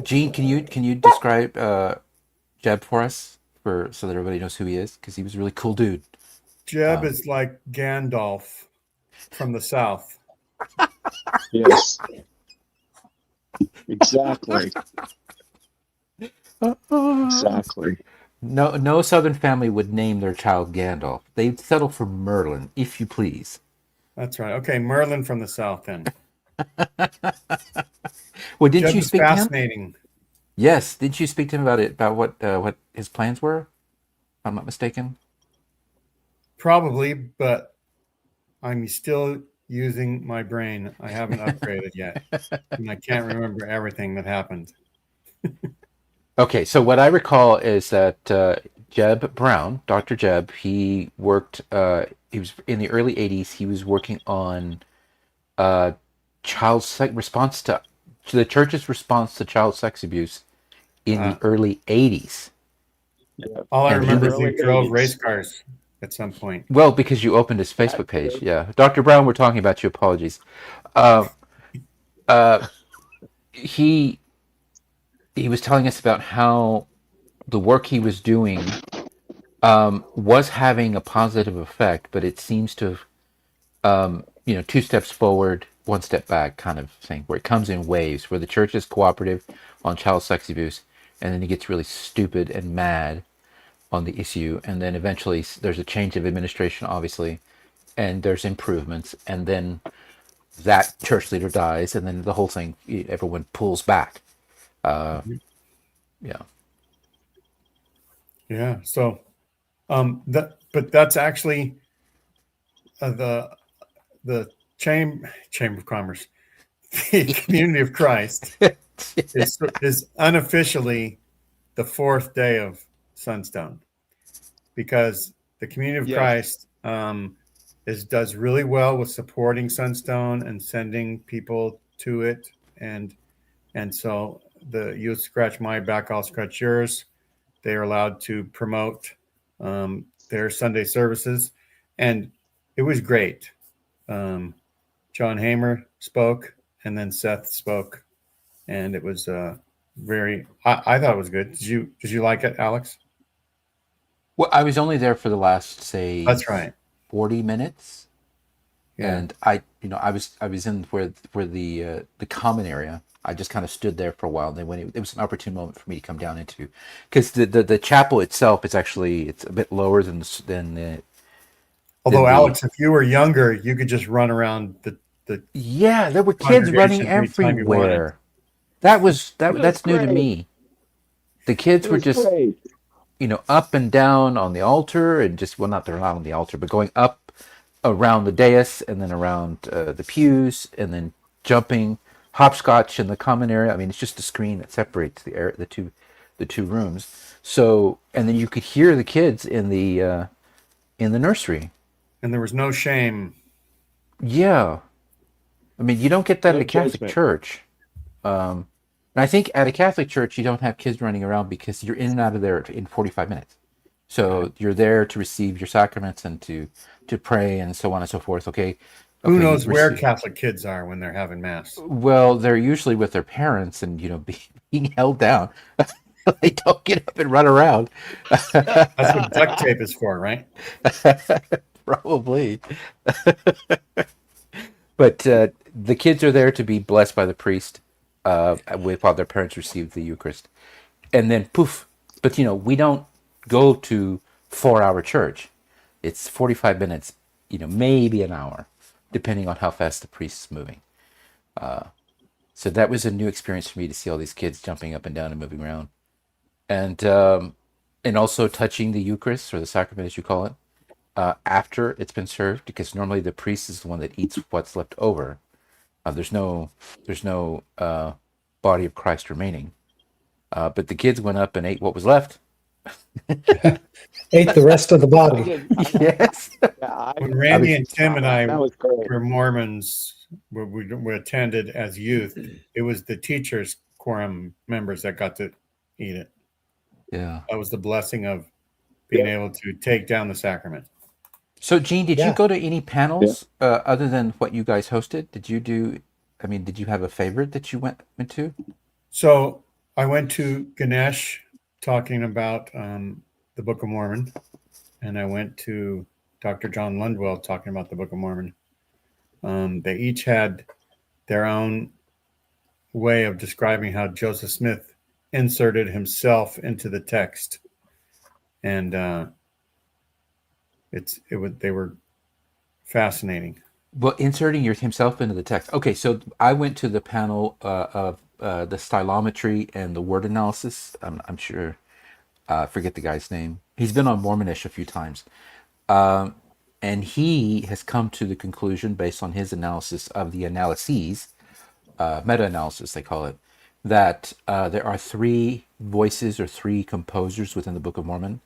Gene, can you describe Jeb for us, so that everybody knows who he is? Because he was a really cool dude. Jeb is like Gandalf from the South. Yes. Exactly. Exactly. No Southern family would name their child Gandalf. They'd settle for Merlin, if you please. That's right. Okay, Merlin from the South then. Well, didn't Jeb you is speak to him? fascinating. Yes. Didn't you speak to him about what his plans were? If I'm not mistaken. Probably, but I'm still using my brain. I haven't upgraded yet, and I can't remember everything that happened. Okay, so what I recall is that Jeb Brown, Dr. Jeb, he worked. He was in the early '80s. He was working on child sex response to the church's response to child sex abuse in the early '80s. Yeah. All I And he remember is was- he drove race cars at some point. Well, because you opened his Facebook page, yeah. Dr. Brown, we're talking about you. Apologies. He was telling us about how the work he was doing was having a positive effect, but it seems to have, 2 steps forward, 1 step back kind of thing, where it comes in waves, where the church is cooperative on child sex abuse, and then it gets really stupid and mad on the issue, and then eventually there's a change of administration, obviously, and there's improvements, and then that church leader dies, and then the whole thing, everyone pulls back. Yeah. Yeah. So, but that's actually the Chamber of Commerce, the Community of Christ is unofficially the 4th day of Sunstone, because the Community of Christ does really well with supporting Sunstone and sending people to it, and so you scratch my back, I'll scratch yours. They are allowed to promote their Sunday services, and it was great. John Hamer spoke, and then Seth spoke, and it was very. I thought it was good. Did you like it, Alex? Well, I was only there for the last, say, That's right. 40 minutes. Yeah. And I was in where the common area. I just kind of stood there for a while. Then when it was an opportune moment for me to come down into, because the chapel itself is actually, it's a bit lower than Although the Alex, if you were younger, you could just run around the yeah, there were kids running congregation anytime you wanted. everywhere. That's was new to great. me. The kids It were was just great. up and down on the altar, and just, well, not they're not on the altar, but going up around the dais and then around the pews, and then jumping hopscotch in the common area. I mean, it's just a screen that separates the two rooms. So, and then you could hear the kids in the nursery. And there was no shame. Yeah, I mean, you don't get that No at a Catholic judgment. church. And I think at a Catholic church, you don't have kids running around because you're in and out of there in 45 minutes. So you're there to receive your sacraments and to pray and so on and so forth. Okay. Who knows you've where received- Catholic kids are when they're having mass? Well, they're usually with their parents and, being held down. They don't get up and run around. That's what duct tape is for, right? Probably. But the kids are there to be blessed by the priest while their parents receive the Eucharist. And then poof. But, we don't go to 4-hour church. It's 45 minutes, maybe an hour, depending on how fast the priest is moving. So that was a new experience for me to see all these kids jumping up and down and moving around. And also touching the Eucharist, or the sacrament as you call it, after it's been served, because normally the priest is the one that eats what's left over. There's no body of Christ remaining. But the kids went up and ate what was left. Ate the rest of the body. Yes. When Randy and Tim and I That was great. were Mormons, we attended as youth, it was the teachers' quorum members that got to eat it. Yeah. That was the blessing of being able to take down the sacrament. So, Gene, did you Yeah. go to any panels other than what you guys hosted? Did you have a favorite that you went to? So I went to Ganesh talking about the Book of Mormon, and I went to Dr. John Lundwell talking about the Book of Mormon. They each had their own way of describing how Joseph Smith inserted himself into the text, and they were fascinating. Well, inserting himself into the text. Okay, so I went to the panel of the stylometry and the word analysis. I'm sure, I forget the guy's name. He's been on Mormonish a few times. And he has come to the conclusion, based on his analysis of the analyses, meta-analysis they call it, that there are 3 voices or 3 composers within the Book of Mormon.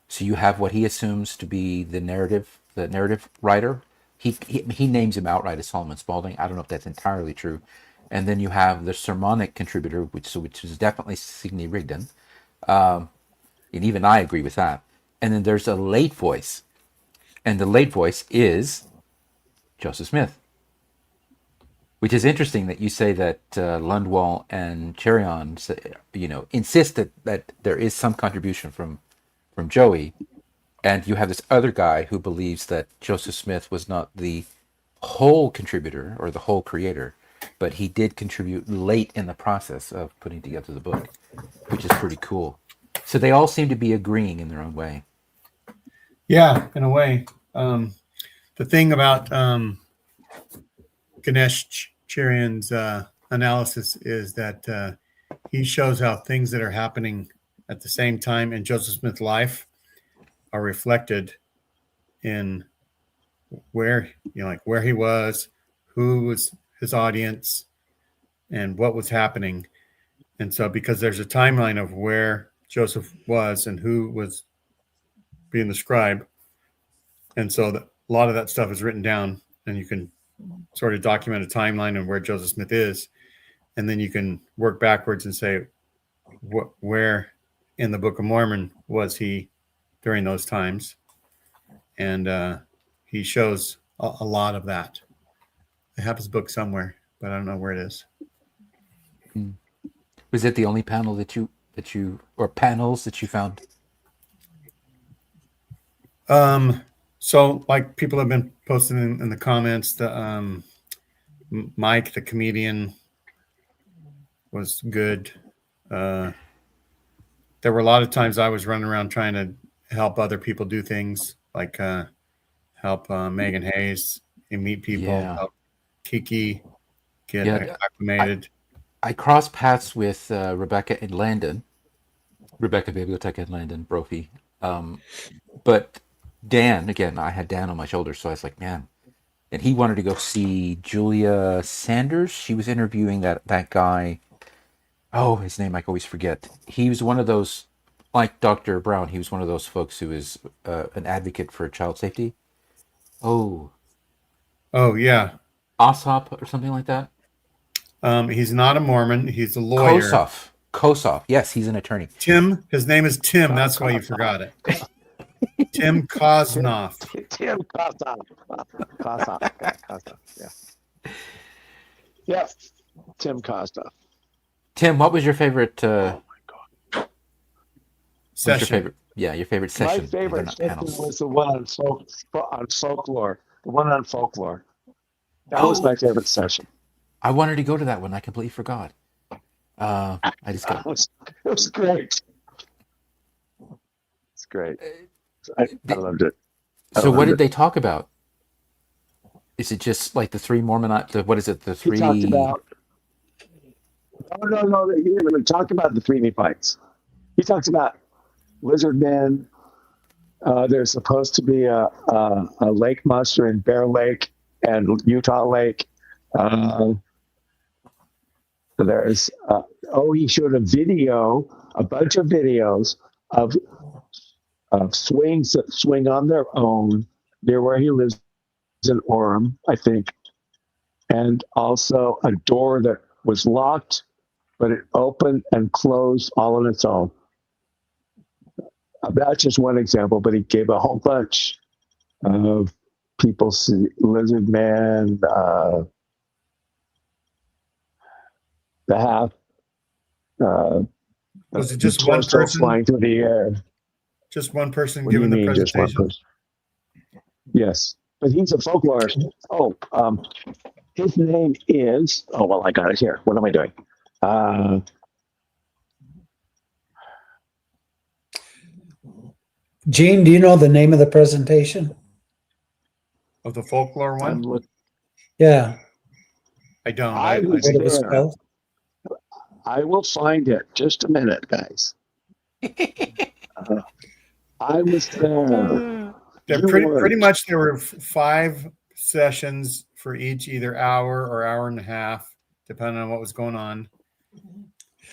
So you have what he assumes to be the narrative writer. He names him outright as Solomon Spaulding. I don't know if that's entirely true. And then you have the sermonic contributor, which is definitely Sidney Rigdon. And even I agree with that. And then there's a late voice. And the late voice is Joseph Smith. Which is interesting that you say that Lundwall and Cherion, insist that there is some contribution from Joey. And you have this other guy who believes that Joseph Smith was not the whole contributor or the whole creator, but he did contribute late in the process of putting together the book, which is pretty cool. So they all seem to be agreeing in their own way. Yeah, in a way. The thing about Ganesh Cherion's analysis is that he shows how things that are happening at the same time in Joseph Smith's life are reflected in where he was, who was his audience, and what was happening. And so because there's a timeline of where Joseph was and who was being the scribe, and so a lot of that stuff is written down, and you can sort of document a timeline of where Joseph Smith is, and then you can work backwards and say where in the Book of Mormon was he during those times. and he shows a lot of that. I have his book somewhere, but I don't know where it is. Was it the only panel that you or panels that you found? So like people have been posting in the comments, the Mike, the comedian, was good. There were a lot of times I was running around trying to help other people do things, like help Megan Hayes meet people, help Kiki get acclimated. I crossed paths with Rebecca in Landon, Rebecca Biblioteca in Landon, Brophy. But Dan, again, I had Dan on my shoulder, so I was like, man. And he wanted to go see Julia Sanders. She was interviewing that guy. Oh, his name I always forget. He was one of those, like Dr. Brown, he was one of those folks who is an advocate for child safety. Oh, yeah. Ossoff or something like that? He's not a Mormon. He's a lawyer. Kossoff. Yes, he's an attorney. Tim. His name is Tim. That's why you forgot it. Tim Kosnoff. Tim Kosnoff. Yeah. Yeah. Tim Kosnoff. Tim, what was your favorite oh my God. Session? Your favorite session. My favorite session was the one on folklore. The one on folklore. That was my favorite session. I wanted to go to that one. I completely forgot. I just got it was great. It's great. I loved it. So what did they talk about? Is it just like the three Mormonite? What is it? The three. He talked about. No. He didn't even talk about the three Nephites. He talks about lizard men. There's supposed to be a lake monster in Bear Lake and Utah Lake. There's he showed a bunch of videos of swings that swing on their own near where he lives in Orem, I think, and also a door that was locked, but it opened and closed all on its own. That's just one example, but he gave a whole bunch of people see lizard man, the half. Was it just one person flying through the air? Just one person giving the presentation? Just one person? Yes, but he's a folklorist. His name is. Oh well, I got it here. What am I doing? Gene, do you know the name of the presentation? Of the folklore one? Yeah. I don't. I will find it. Just a minute, guys. I was there. Pretty much there were 5 sessions for each, either hour or hour and a half, depending on what was going on.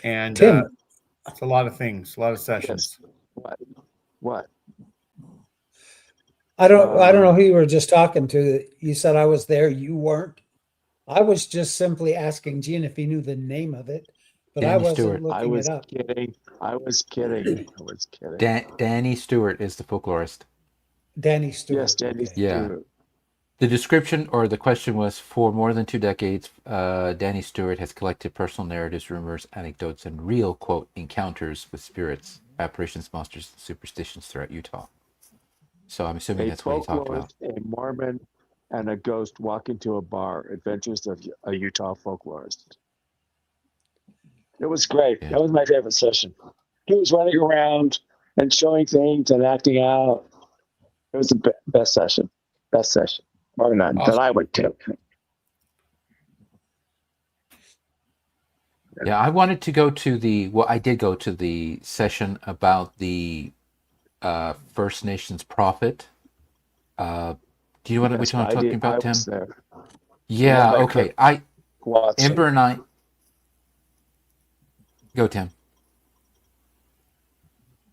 And it's a lot of things, a lot of sessions. Yes. What? I don't know who you were just talking to. You said I was there. You weren't. I was just simply asking Gene if he knew the name of it, but Danny I wasn't Stewart. looking it up. I was kidding. Danny Stewart is the folklorist. Danny Stewart. Yes, Danny Stewart. Yeah. The description or the question was, for more than 2 decades, Danny Stewart has collected personal narratives, rumors, anecdotes, and real, quote, encounters with spirits, apparitions, monsters, and superstitions throughout Utah. So I'm assuming that's what he talked about. A Mormon and a ghost walk into a bar. Adventures of a Utah folklorist. It was great. Yeah. That was my favorite session. He was running around and showing things and acting out. It was the best session. Or not that I would take. Yeah, I wanted to go to I did go to the session about the First Nations prophet. Do you know which one I'm talking about, Tim? There. Yeah, okay. Ember and I. Go, Tim.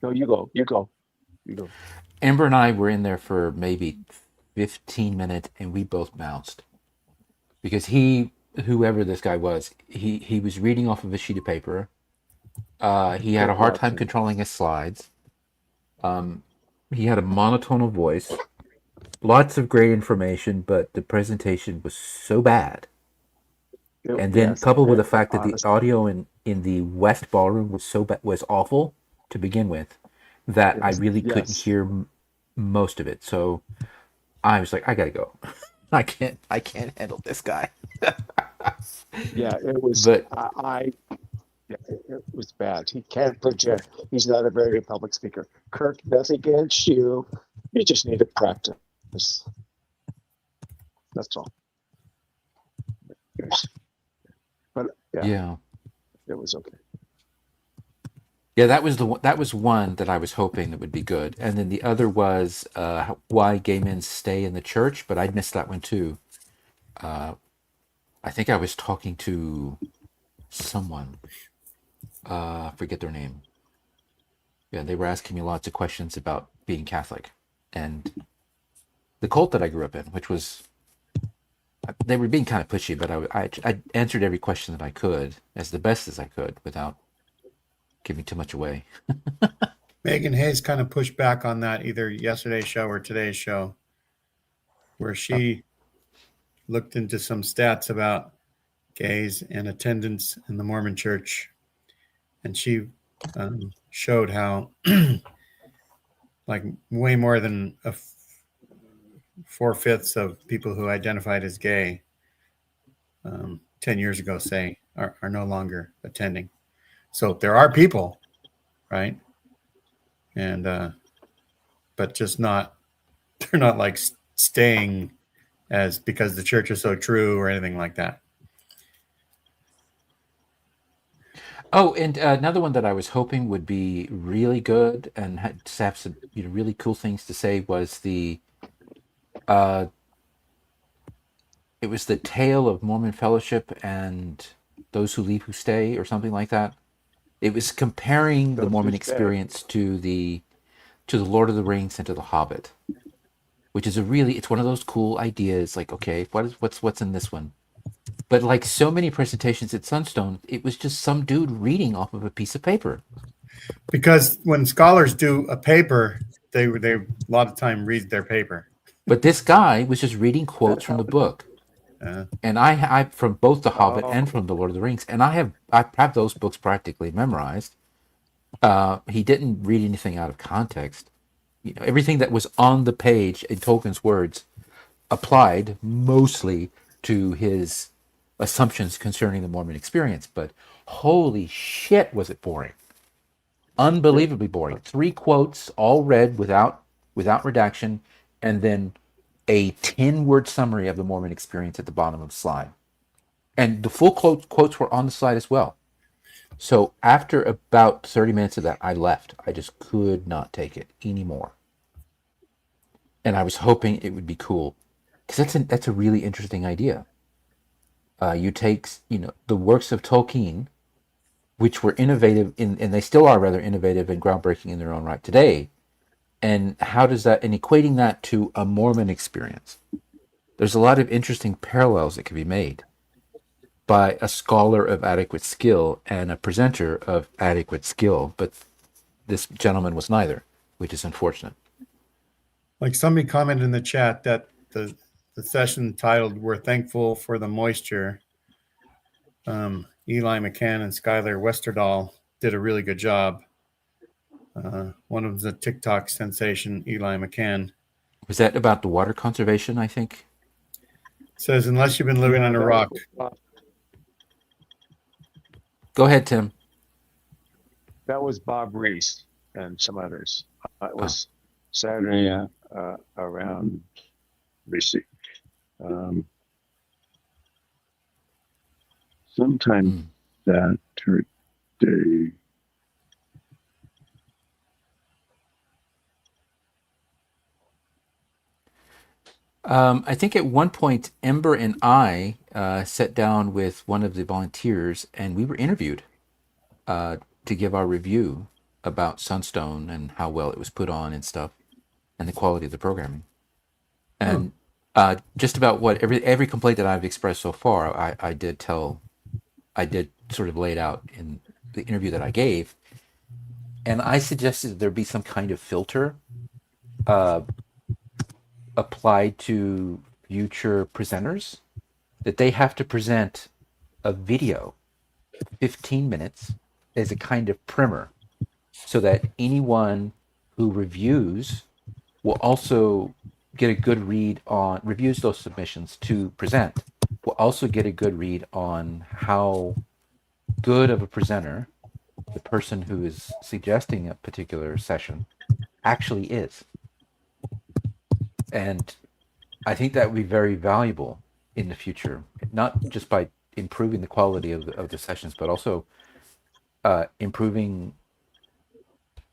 No, you go. Ember and I were in there for maybe 15 minutes, and we both bounced because whoever this guy was, he was reading off of a sheet of paper. He had a hard time controlling his slides. He had a monotonal voice. lots of great information, but the presentation was so bad. And then Yes, coupled with the fact that the honest. audio in the West Ballroom was awful to begin with, that I really couldn't Yes. hear most of it. So I was like, I gotta go. I can't handle this guy. Yeah, it was. But Yeah, it was bad. He can't project. He's not a very good public speaker. Kirk, nothing against you. You just need to practice. That's all. But yeah, yeah. it was okay. Yeah, that was one that I was hoping that would be good, and then the other was why gay men stay in the church, but I missed that one too. I think I was talking to someone, forget their name. Yeah, they were asking me lots of questions about being Catholic and the cult that I grew up in, which was they were being kind of pushy, but I answered every question that I could as the best as I could without giving too much away. Megan Hayes kind of pushed back on that either yesterday's show or today's show, where she looked into some stats about gays and attendance in the Mormon church. And she showed how like way more than 4/5 of people who identified as gay 10 years ago, say, are no longer attending. So there are people, right? And but just not, they're not like staying as because the church is so true or anything like that. Oh, and another one that I was hoping would be really good and had to have some really cool things to say was uh, it was the tale of Mormon Fellowship and those who leave who stay, or something like that. It was comparing the Those who Mormon stay. experience to the Lord of the Rings and to the Hobbit, which is it's one of those cool ideas. Like, okay, what's in this one? But like so many presentations at Sunstone, it was just some dude reading off of a piece of paper. Because when scholars do a paper, they a lot of time read their paper. But this guy was just reading quotes from the book. And I from both the Hobbit and from the Lord of the Rings, and I have those books practically memorized. He didn't read anything out of context. Everything that was on the page in Tolkien's words applied mostly to his assumptions concerning the Mormon experience. But holy shit, was it boring! Unbelievably boring. 3 quotes, all read without redaction, and then a 10-word summary of the Mormon experience at the bottom of the slide. And the full quotes were on the slide as well. So after about 30 minutes of that, I left. I just could not take it anymore. And I was hoping it would be cool, because that's a really interesting idea. You take the works of Tolkien, which were innovative and they still are rather innovative and groundbreaking in their own right today, and how does that, and equating that to a Mormon experience. There's a lot of interesting parallels that can be made by a scholar of adequate skill and a presenter of adequate skill, but this gentleman was neither, which is unfortunate. Like somebody commented in the chat that the session titled "We're Thankful for the Moisture," Eli McCann and Skylar Westerdahl did a really good job. One of them's a TikTok sensation, Eli McCann. Was that about the water conservation, I think? Says, unless you've been living on a rock. Go ahead, Tim. That was Bob Reese and some others. It was Saturday around, let me see, sometime that day. I think at one point, Ember and I sat down with one of the volunteers, and we were interviewed to give our review about Sunstone and how well it was put on and stuff, and the quality of the programming. And just about what every complaint that I've expressed so far, I did sort of lay it out in the interview that I gave, and I suggested there be some kind of filter of applied to future presenters, that they have to present a video, 15 minutes, as a kind of primer, so that anyone who reviews will also get a good read on, reviews those submissions to present, will also get a good read on how good of a presenter the person who is suggesting a particular session actually is. And I think that would be very valuable in the future, not just by improving the quality of the sessions, but also improving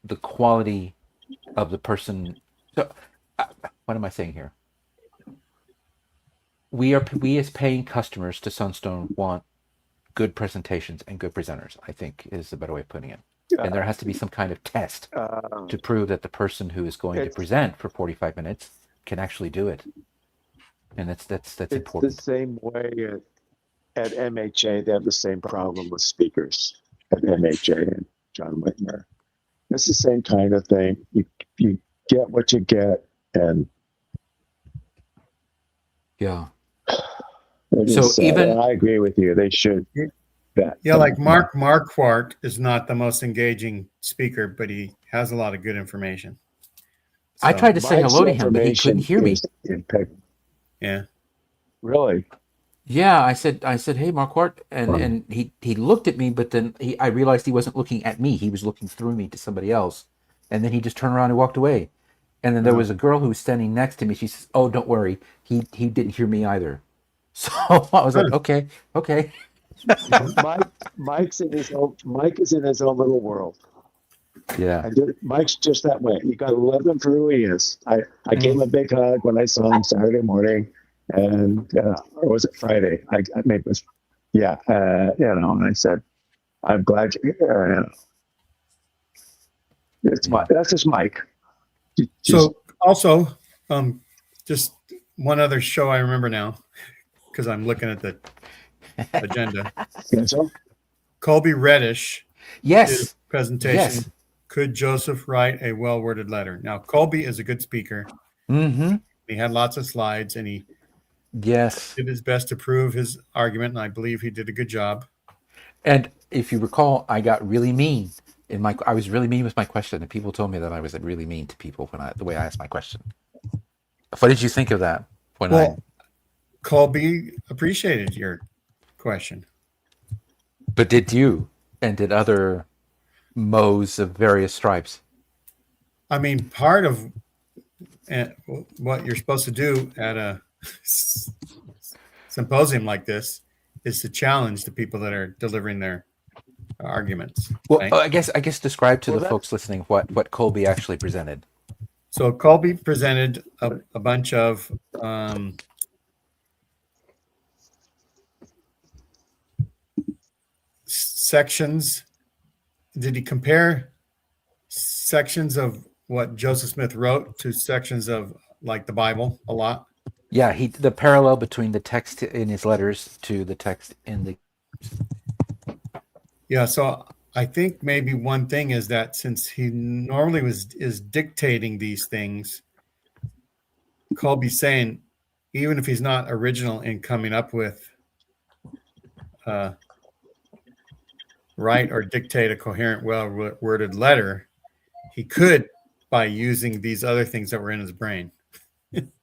the quality of the person. So, what am I saying here? We as paying customers to Sunstone want good presentations and good presenters, I think is a better way of putting it. And there has to be some kind of test to prove that the person who is going to present for 45 minutes can actually do it. And that's important. It's the same way at MHA. They have the same problem with speakers at MHA and John Whitmer. It's the same kind of thing. You get what you get, and yeah. So even I agree with you. They should. Like Mark Marquardt is not the most engaging speaker, but he has a lot of good information. So, I tried to say hello to him, but he couldn't hear me. Yeah. Really? Yeah, I said, hey, Marquardt, and he looked at me, but then I realized he wasn't looking at me. He was looking through me to somebody else, and then he just turned around and walked away. And then there was a girl who was standing next to me. She says, "Oh, don't worry, he didn't hear me either." So I was like, okay. Mike is in his own little world. Yeah. Mike's just that way. You got to love him for who he is. I gave him a big hug when I saw him Saturday morning, and or was it Friday? I maybe it was, and I said, "I'm glad you're here." That's just Mike. So also, just one other show I remember now, because I'm looking at the agenda. Colby Reddish. Yes. Presentation. Yes. Could Joseph write a well-worded letter? Now, Colby is a good speaker. Mm-hmm. He had lots of slides, and he did his best to prove his argument, and I believe he did a good job. And if you recall, I got really mean I was really mean with my question, and people told me that I was really mean to people the way I asked my question. What did you think of that? Colby appreciated your question. But did you? And did other Moes of various stripes? I mean, part of what you're supposed to do at a symposium like this is to challenge the people that are delivering their arguments. Well, right? I guess describe to the folks listening what Colby actually presented. So Colby presented a bunch of sections. Did he compare sections of what Joseph Smith wrote to sections of like the Bible a lot? Yeah, the parallel between the text in his letters to the text in the. Yeah, so I think maybe one thing is that since he normally is dictating these things, Colby's saying, even if he's not original in coming up with write or dictate a coherent, well-worded letter, he could by using these other things that were in his brain.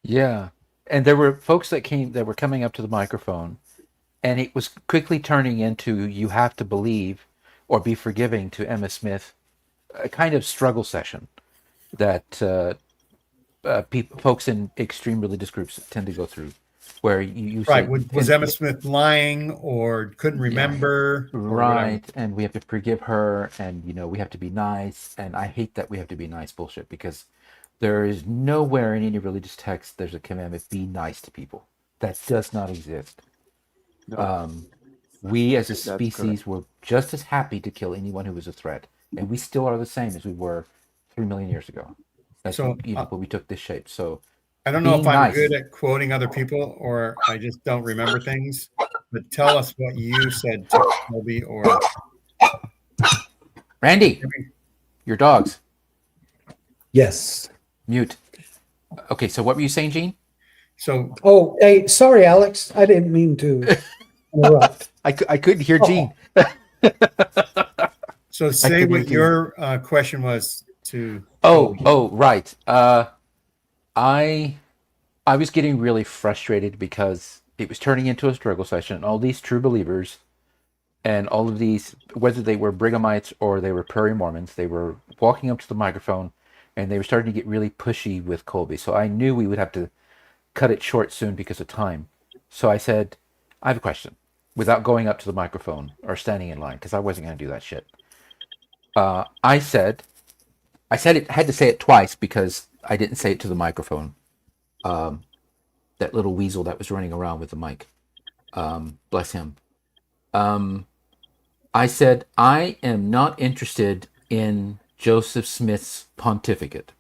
Yeah, and there were folks that were coming up to the microphone, and it was quickly turning into "you have to believe" or "be forgiving" to Emma Smith, a kind of struggle session that folks in extreme religious groups tend to go through, where you right say, was Emma Smith lying or couldn't remember? Yeah. Right, and we have to forgive her, and we have to be nice, and I hate that we have to be nice bullshit, because there is nowhere in any religious text there's a commandment, be nice to people. That does not exist. No. We as a species were just as happy to kill anyone who was a threat, and we still are the same as we were 3 million years ago. That's when we took this shape. So I don't know if I'm good at quoting other people or I just don't remember things, but tell us what you said to Colby or Randy, your dogs. Yes. Mute. Okay, so what were you saying, Gene? So Oh, hey, sorry, Alex. I didn't mean to interrupt. I couldn't hear Oh, Gene. so I say couldn't hear what Gene. your question was to Oh, Colby. oh, right. I I was getting really frustrated because it was turning into a struggle session. All these true believers and all of these, whether they were Brighamites or they were Prairie Mormons, they were walking up to the microphone and they were starting to get really pushy with Colby. So I knew we would have to cut it short soon because of time. So I said, I have a question without going up to the microphone or standing in line because I wasn't going to do that shit. I said it, had to say it twice because I didn't say it to the microphone. That little weasel that was running around with the mic. Bless him. Um, I said, I am not interested in Joseph Smith's pontificate.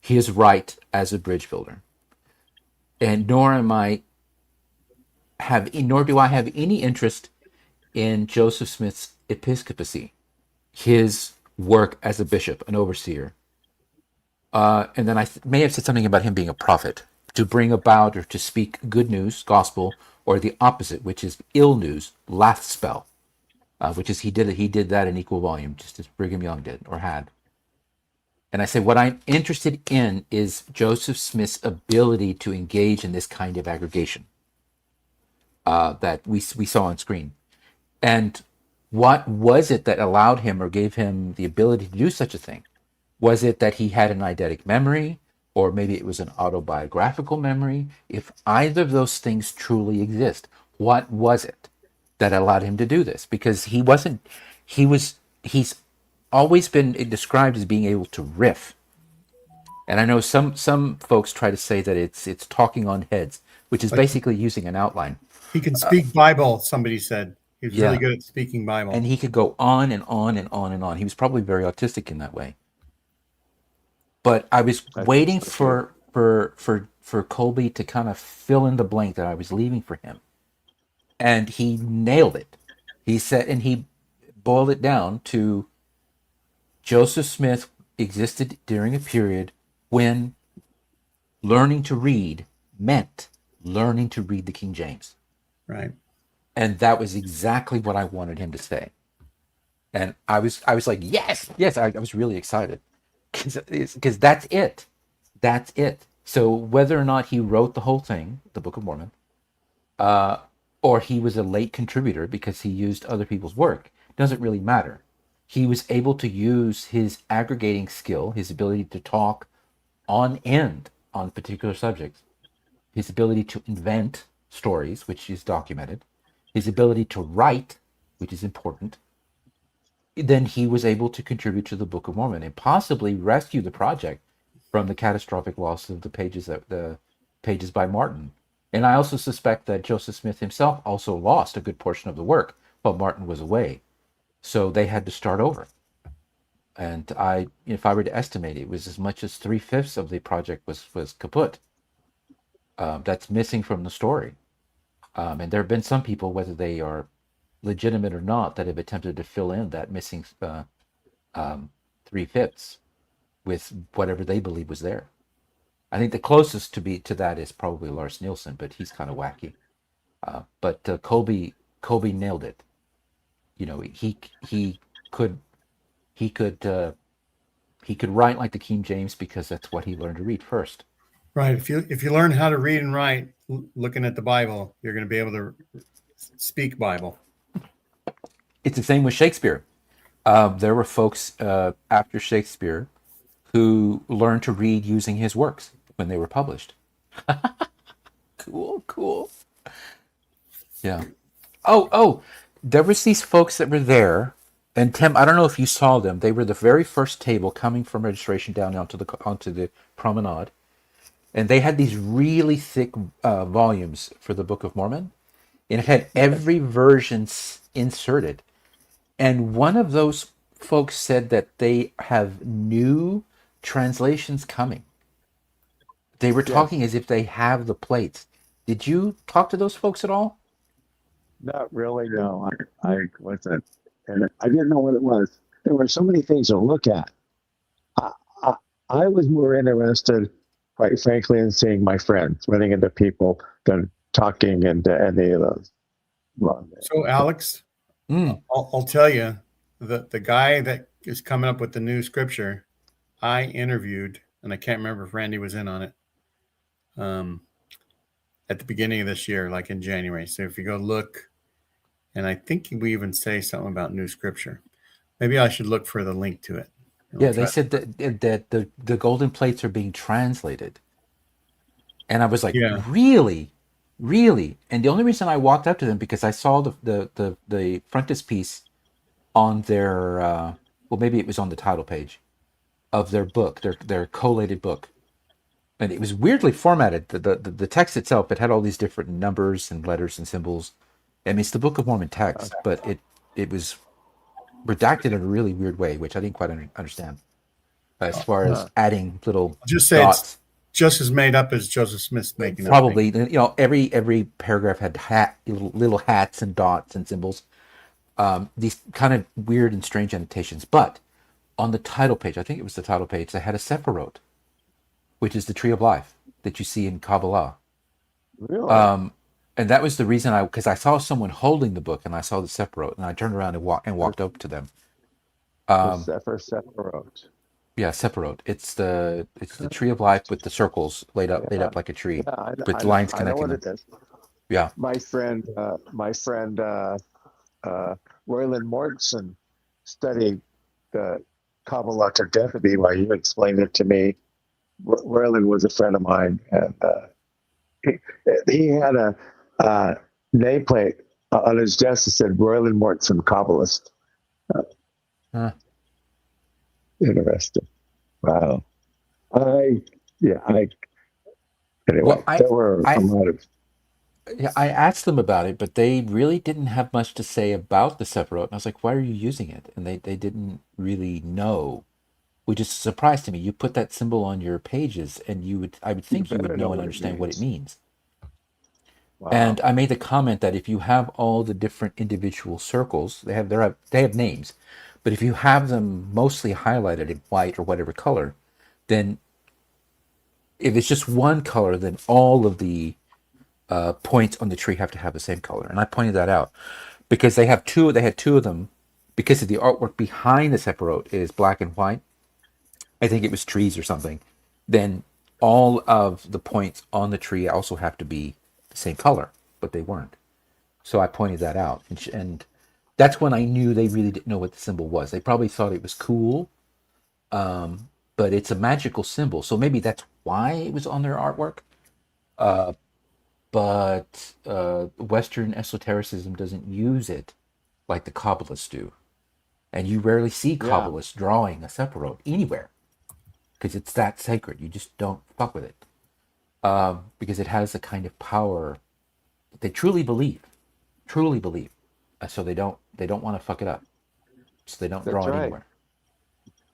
He is right as a bridge builder. And nor do I have any interest in Joseph Smith's episcopacy, his work as a bishop, an overseer. And then I may have said something about him being a prophet, to bring about or to speak good news, gospel, or the opposite, which is ill news, laugh spell, which is he did that in equal volume, just as Brigham Young did or had. And I said, what I'm interested in is Joseph Smith's ability to engage in this kind of aggregation that we saw on screen. And what was it that allowed him or gave him the ability to do such a thing? Was it that he had an eidetic memory, or maybe it was an autobiographical memory? If either of those things truly exist, what was it that allowed him to do this? Because he's always been described as being able to riff. And I know some folks try to say that it's talking on heads, which is Like basically using an outline. he can speak Bible, somebody said. He was really Yeah. good at speaking Bible. And he could go on and on and on and on. He was probably very autistic in that way. But I was waiting for Colby to kind of fill in the blank that I was leaving for him. And he nailed it. He said, and he boiled it down to Joseph Smith existed during a period when learning to read meant learning to read the King James. Right. And that was exactly what I wanted him to say. And I was like, yes, I was really excited because that's it. That's it. So whether or not he wrote the whole thing, the Book of Mormon, or he was a late contributor because he used other people's work, doesn't really matter. He was able to use his aggregating skill, his ability to talk on end on particular subjects, his ability to invent stories, which is documented, his ability to write, which is important. Then he was able to contribute to the Book of Mormon and possibly rescue the project from the catastrophic loss of the pages by Martin. And I also suspect that Joseph Smith himself also lost a good portion of the work while Martin was away. So they had to start over. And if I were to estimate, it was as much as 3/5 of the project was kaput. That's missing from the story. And there have been some people, whether they are legitimate or not, that have attempted to fill in that missing 3/5 with whatever they believe was there. I think the closest to that is probably Lars Nielsen, but he's kind of wacky. But Colby nailed it. You know, he could he could write like the King James because that's what he learned to read first. Right. If you learn how to read and write looking at the Bible, you're going to be able to speak Bible. It's the same with Shakespeare. There were folks after Shakespeare who learned to read using his works when they were published. Cool. Yeah. Oh, there was these folks that were there, and Tim, I don't know if you saw them. They were the very first table coming from registration down onto the promenade, and they had these really thick volumes for the Book of Mormon, and it had every version inserted. And one of those folks said that they have new translations coming. They were talking as if they have the plates. Did you talk to those folks at all? Not really, no. I wasn't, and I didn't know what it was. There were so many things to look at. I, I, I was more interested quite frankly, and seeing my friends, running into people, than talking into any of those. So, Alex, I'll tell you, the guy that is coming up with the new scripture, I interviewed, and I can't remember if Randy was in on it, at the beginning of this year, like in January. So if you go look, and I think we even say something about new scripture. Maybe I should look for the link to it. Yeah, they said that the golden plates are being translated. And I was like, Yeah. really? And the only reason I walked up to them because I saw the frontispiece on their well, maybe it was on the title page of their book, their collated book, and it was weirdly formatted. The text itself, it had all these different numbers and letters and symbols. I mean, it's the Book of Mormon text, but it was redacted in a really weird way, which I didn't quite understand. As far as adding little just say dots. It's just as made up as Joseph Smith's making probably up. You know, every paragraph had little hats and dots and symbols, these kind of weird and strange annotations. But on the title page, I think it was the title page, they had a separate, which is the tree of life that you see in Kabbalah. Really? And that was the reason because I saw someone holding the book and I saw the separate, and I turned around and walked up to them. Separate. Yeah, separate. It's the tree of life with the circles laid up like a tree, with lines connecting them. It is. Yeah. My friend, Royland Mortensen studied the Kabbalah to death of me while you explained it to me. Royland was a friend of mine, and he had a nameplate on his desk that said Royland Mortensen Kabbalist. Interesting. Wow. Anyway, well, there were a lot of. Yeah, I asked them about it, but they really didn't have much to say about the separate. And I was like, "Why are you using it?" And they didn't really know, which is a surprise to me. You put that symbol on your pages, and I would think you would know and understand what it means. Wow. And I made the comment that if you have all the different individual circles, they have names, but if you have them mostly highlighted in white or whatever color, then if it's just one color, then all of the points on the tree have to have the same color. And I pointed that out because they had two of them, because of the artwork behind the separate is black and white. I think it was trees or something. Then all of the points on the tree also have to be the same color, but they weren't. So I pointed that out, and that's when I knew they really didn't know what the symbol was. They probably thought it was cool, but it's a magical symbol, so maybe that's why it was on their artwork. But Western esotericism doesn't use it like the Kabbalists do. And you rarely see Kabbalists drawing a separate anywhere because it's that sacred. You just don't fuck with it because it has a kind of power that they truly believe. So they don't want to fuck it up. So they don't draw it anywhere.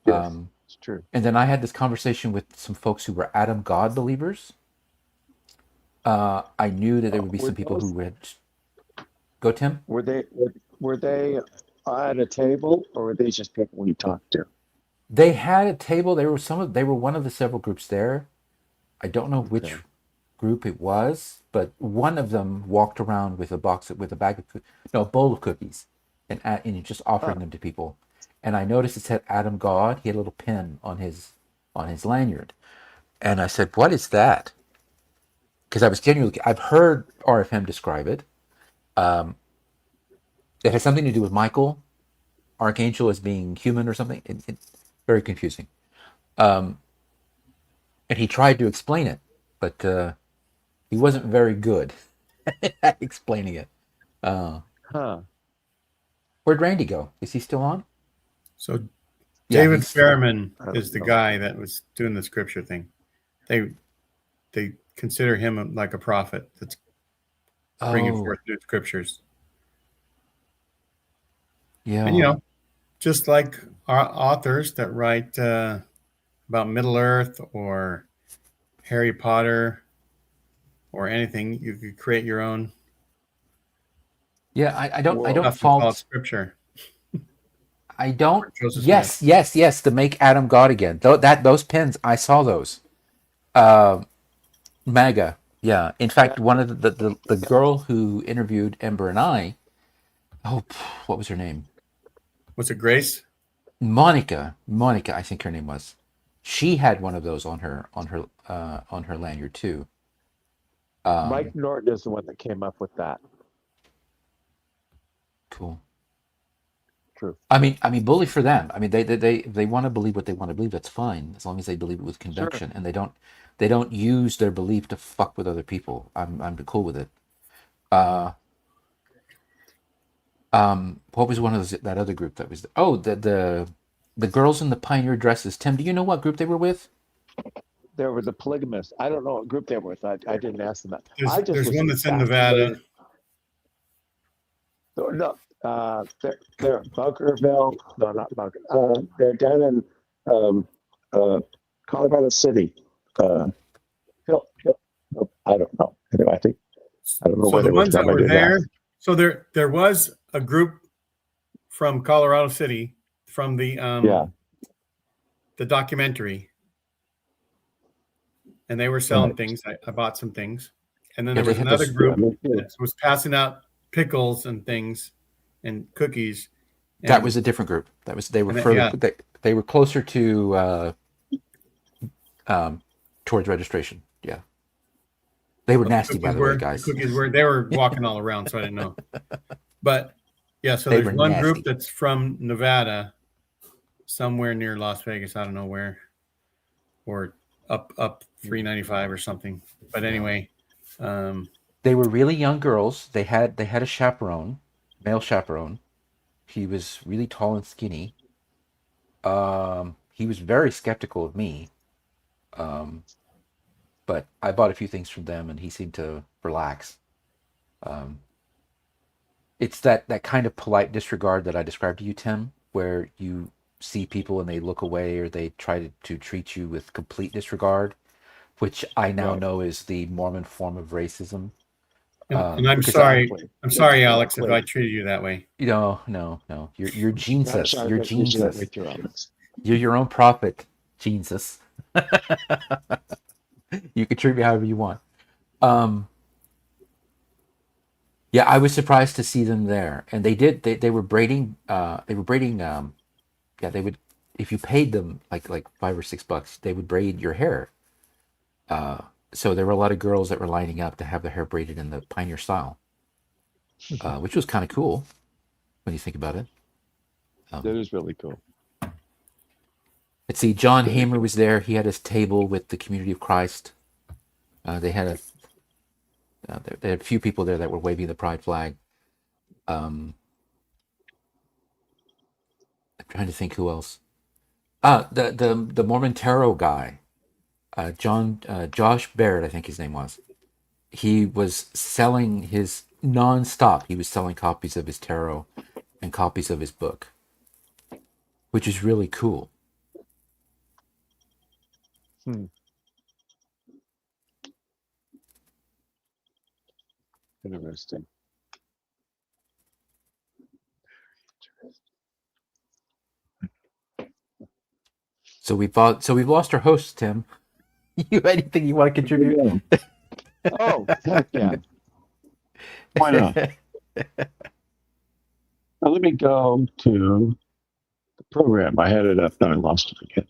Yes, it's true. And then I had this conversation with some folks who were Adam God believers. I knew that there would be some people who would go. Tim, were they at a table, or were they just people you talked to? They had a table. They were one of the several groups there. I don't know which group it was, but one of them walked around with a bowl of cookies, and just offering them to people. And I noticed it said Adam God. He had a little pin on his lanyard, and I said, "What is that?" Because I was genuinely, I've heard RFM describe it. It has something to do with Michael, Archangel, as being human or something. It's very confusing. And he tried to explain it, but he wasn't very good at explaining it. Where'd Randy go? Is he still on? So David Fairman is the guy that was doing the scripture thing. They consider him like a prophet that's bringing forth new scriptures. Yeah. And, just like our authors that write about Middle Earth or Harry Potter or anything, you could create your own. Yeah, I don't fault scripture. I don't. Yes. To make Adam God again. Those pins, I saw those. MAGA. Yeah. In fact, one of the girl who interviewed Ember and I, what was her name? Was it Grace? Monica. Monica, I think her name was. She had one of those on her lanyard too. Mike Norton is the one that came up with that. Cool. True. I mean, bully for them. I mean, they want to believe what they want to believe. That's fine, as long as they believe it with conviction, and they don't use their belief to fuck with other people. I'm cool with it. What was one of that other group that was? Oh, the girls in the pioneer dresses. Tim, do you know what group they were with? There were the polygamists. I don't know what group they were with. I didn't ask them that. There's one that's in Nevada. No, they're in Bunkerville. No, not Bunker. They're down in Colorado City. I don't know. Anyway, I don't know So where the they ones that were there. that. So there was a group from Colorado City from the documentary, and they were selling things. I bought some things, and then there was another group that was passing out pickles and things and cookies. And that was a different group. They were further. Yeah. They were closer to towards registration. Yeah, they were nasty, by the way, guys. They were walking all around, so I didn't know. But yeah, so there's one nasty group that's from Nevada, somewhere near Las Vegas. I don't know where, or up 395 or something. But anyway, they were really young girls. They had a chaperone, male chaperone. He was really tall and skinny. He was very skeptical of me. But I bought a few things from them, and he seemed to relax. It's that kind of polite disregard that I described to you, Tim, where you see people and they look away, or they try to treat you with complete disregard, which I now know is the Mormon form of racism. And I'm sorry, Alex, if I treated you that way. No. You're Jesus. You're Jesus. You're your own prophet, Jesus. You can treat me however you want. Yeah, I was surprised to see them there, and they were braiding. They would, if you paid them like $5 or $6, they would braid your hair. So there were a lot of girls that were lining up to have their hair braided in the pioneer style, which was kind of cool when you think about it. That is really cool. Let's see, John Hamer was there. He had his table with the Community of Christ. They had a few people there that were waving the pride flag. I'm trying to think who else. The Mormon Tarot guy, Josh Baird, I think his name was. He was selling his nonstop. He was selling copies of his tarot and copies of his book, which is really cool. Interesting. So we've lost our host, Tim. You have anything you want to contribute? Oh, heck yeah. Why not? Now let me go to the program. I had it up, now I lost it again.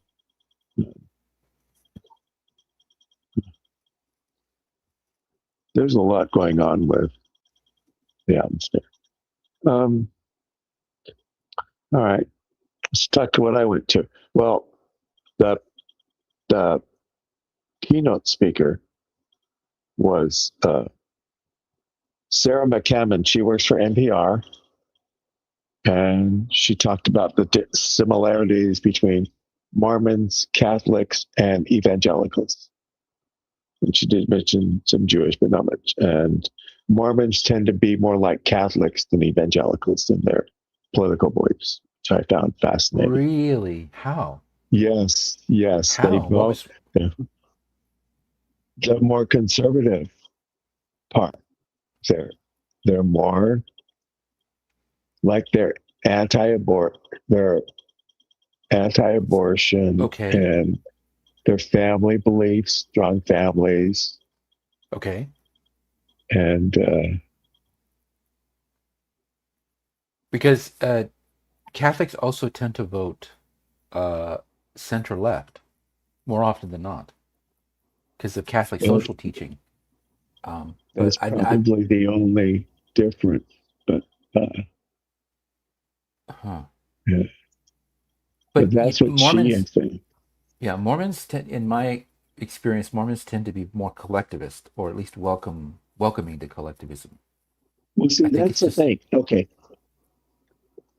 There's a lot going on with the atmosphere. All right. Let's talk to what I went to. Well, the keynote speaker was Sarah McCammon. She works for NPR, and she talked about the similarities between Mormons, Catholics, and evangelicals. And she did mention some Jewish, but not much. And Mormons tend to be more like Catholics than evangelicals in their political beliefs, which I found fascinating. Really? How? Yes. How? They both. The more conservative part, they're more like they're anti-abortion, Okay. and their family beliefs, strong families, Okay. and Because Catholics also tend to vote center left more often than not because of Catholic social teaching. But that's probably the only difference. But huh. yeah. But that's what Mormons, she thinks. yeah, Mormons in my experience, Mormons tend to be more collectivist, or at least welcoming to collectivism. Well, see, that's the thing. Okay.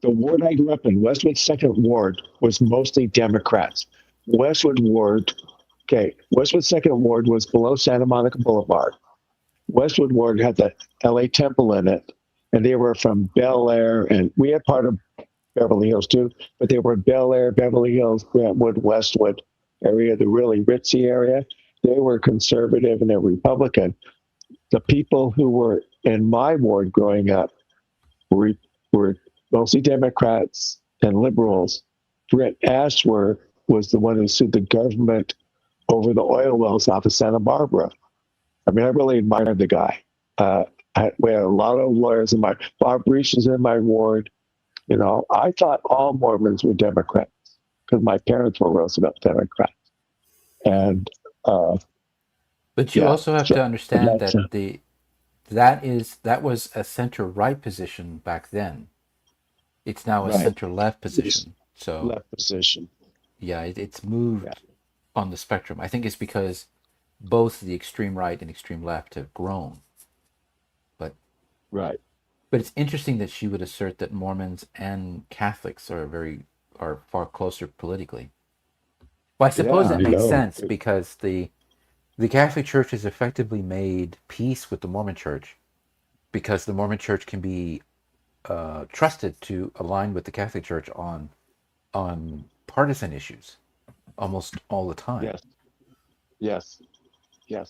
The ward I grew up in, Westwood Second Ward, was mostly Democrats. Westwood Second Ward was below Santa Monica Boulevard. Westwood Ward had the LA Temple in it, and they were from Bel Air, and we had part of Beverly Hills too, but they were Bel Air, Beverly Hills, Brentwood, Westwood area, the really ritzy area. They were conservative and they're Republican. The people who were in my ward growing up were mostly Democrats and liberals. Brett Ashworth was the one who sued the government over the oil wells off of Santa Barbara. I mean, I really admired the guy. We had a lot of lawyers in my, Bob Reich is in my ward. You know, I thought all Mormons were Democrats because my parents were Roosevelt Democrats. And but you also have to understand that that was a center right position back then. It's now a center left position. So left position. Yeah, it's moved on the spectrum. I think it's because both the extreme right and extreme left have grown. But it's interesting that she would assert that Mormons and Catholics are far closer politically. Well, I suppose that makes sense because the Catholic Church has effectively made peace with the Mormon Church because the Mormon Church can be trusted to align with the Catholic Church on partisan issues almost all the time. Yes. Yeah.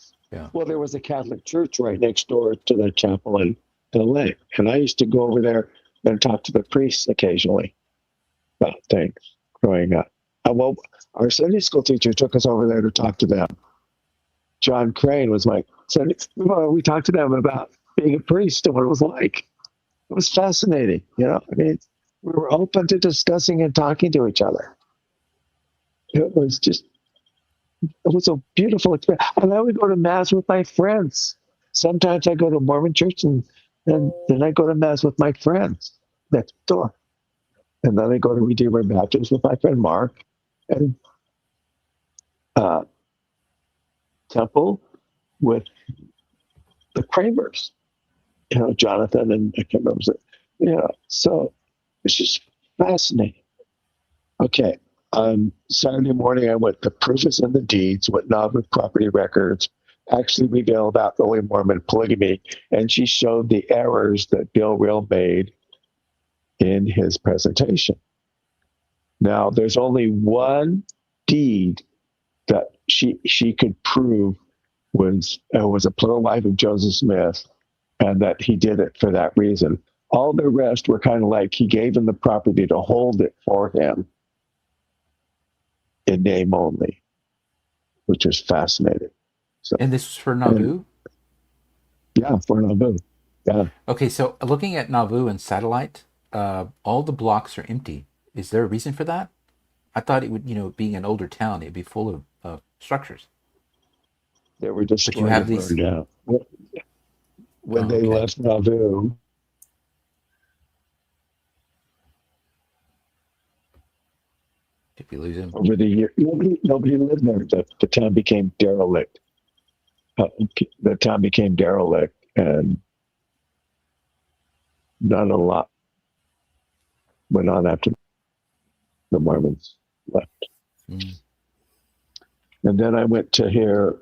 Well, there was a Catholic church right next door to the chapel in LA, and I used to go over there and talk to the priests occasionally about things growing up. Well, our Sunday school teacher took us over there to talk to them. John Crane was my Sunday. We talked to them about being a priest and what it was like. It was fascinating, you know. I mean, we were open to discussing and talking to each other. It was a beautiful experience. And I would go to Mass with my friends. Sometimes I go to Mormon church and then I go to Mass with my friends next door. And then I go to Redeemer Baptist with my friend Mark and Temple with the Kramers, you know, Jonathan and I can't remember. So it's just fascinating. Okay. Saturday morning, I went to Proof is in the Deeds, went not with property records, actually revealed about the Holy Mormon polygamy, and she showed the errors that Bill Real made in his presentation. Now, there's only one deed that she could prove was a plural wife of Joseph Smith, and that he did it for that reason. All the rest were kind of like he gave him the property to hold it for him in name only, which was fascinating. So, and this was for Nauvoo? For Nauvoo. Yeah. Okay, so looking at Nauvoo and Satellite, all the blocks are empty. Is there a reason for that? I thought it would, being an older town, it'd be full of structures. They were destroyed. But you have these. When they left Nauvoo, did we lose him? Over the year, nobody lived there. The town became derelict. The town became derelict, and not a lot went on after the Mormons left. Mm. And then I went to here.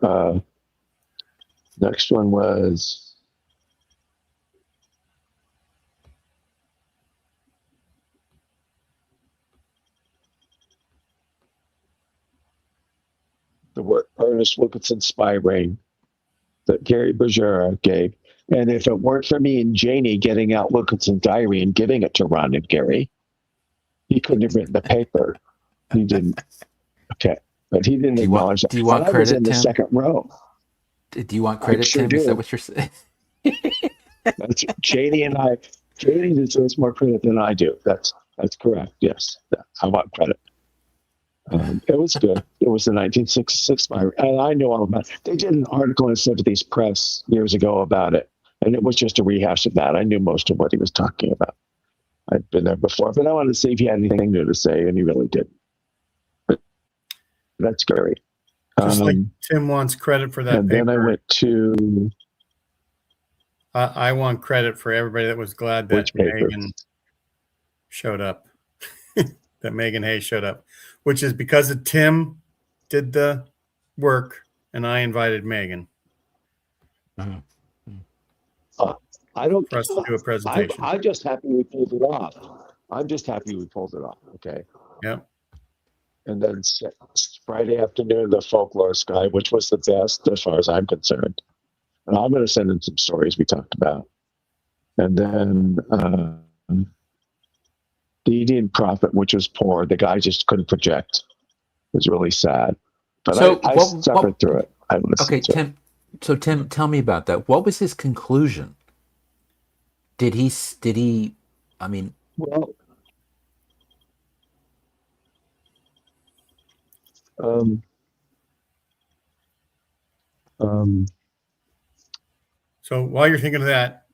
Next one was the work Ernest Wilkinson Spy Ring that Gary Bergera gave. And if it weren't for me and Janie getting out Wilkinson's diary and giving it to Ron and Gary, he couldn't have written the paper. He didn't. Okay. but he didn't acknowledge do you that. want But I was credit, in the Tim? second row. Do you want I credit, sure Tim? Is that do. what you're saying? That's Janie and I. Janie deserves more credit than I do. That's correct. Yes, I want credit. It was good. It was the 1966 fire, and I know all about it. They did an article in Sympathy's Press years ago about it, and it was just a rehash of that. I knew most of what he was talking about. I'd been there before, but I wanted to see if he had anything new to say, and he really didn't. But that's scary. Just like Tim wants credit for that and paper. then I went to I want credit for everybody that was glad that which paper? Megan showed up. That Megan Hayes showed up, which is because of Tim did the work and I invited Megan I don't. for us to do a presentation. I'm just happy we pulled it off. Okay. Yep. And then Friday afternoon, the folklore sky, which was the best as far as I'm concerned. And I'm going to send in some stories we talked about. And then the Indian prophet, which was poor. The guy just couldn't project. It was really sad. But So I suffered through it. I listened okay, to Tim. it. So Tim, tell me about that. What was his conclusion? Did he? I mean, Well, So while you're thinking of that,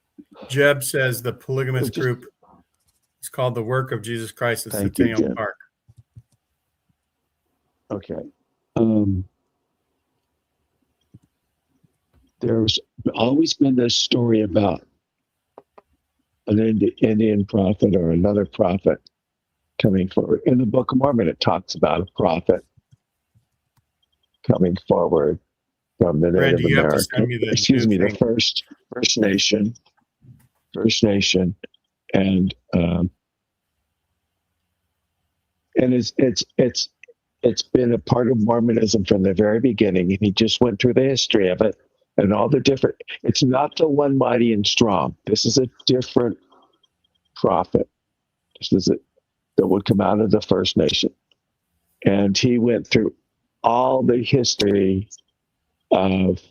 Jeb says the polygamous group is called the Work of Jesus Christ at Thank you, Centennial Jeb. Park. Okay. There's always been this story about an Indian prophet or another prophet coming forward. In the Book of Mormon, it talks about a prophet coming forward from the Native Randy, you have to American. send me the Excuse new me, thing. the First Nation, and it's been a part of Mormonism from the very beginning, and he just went through the history of it and all the different. It's not the one mighty and strong. This is a different prophet. This is it that would come out of the First Nation, and he went through all the history of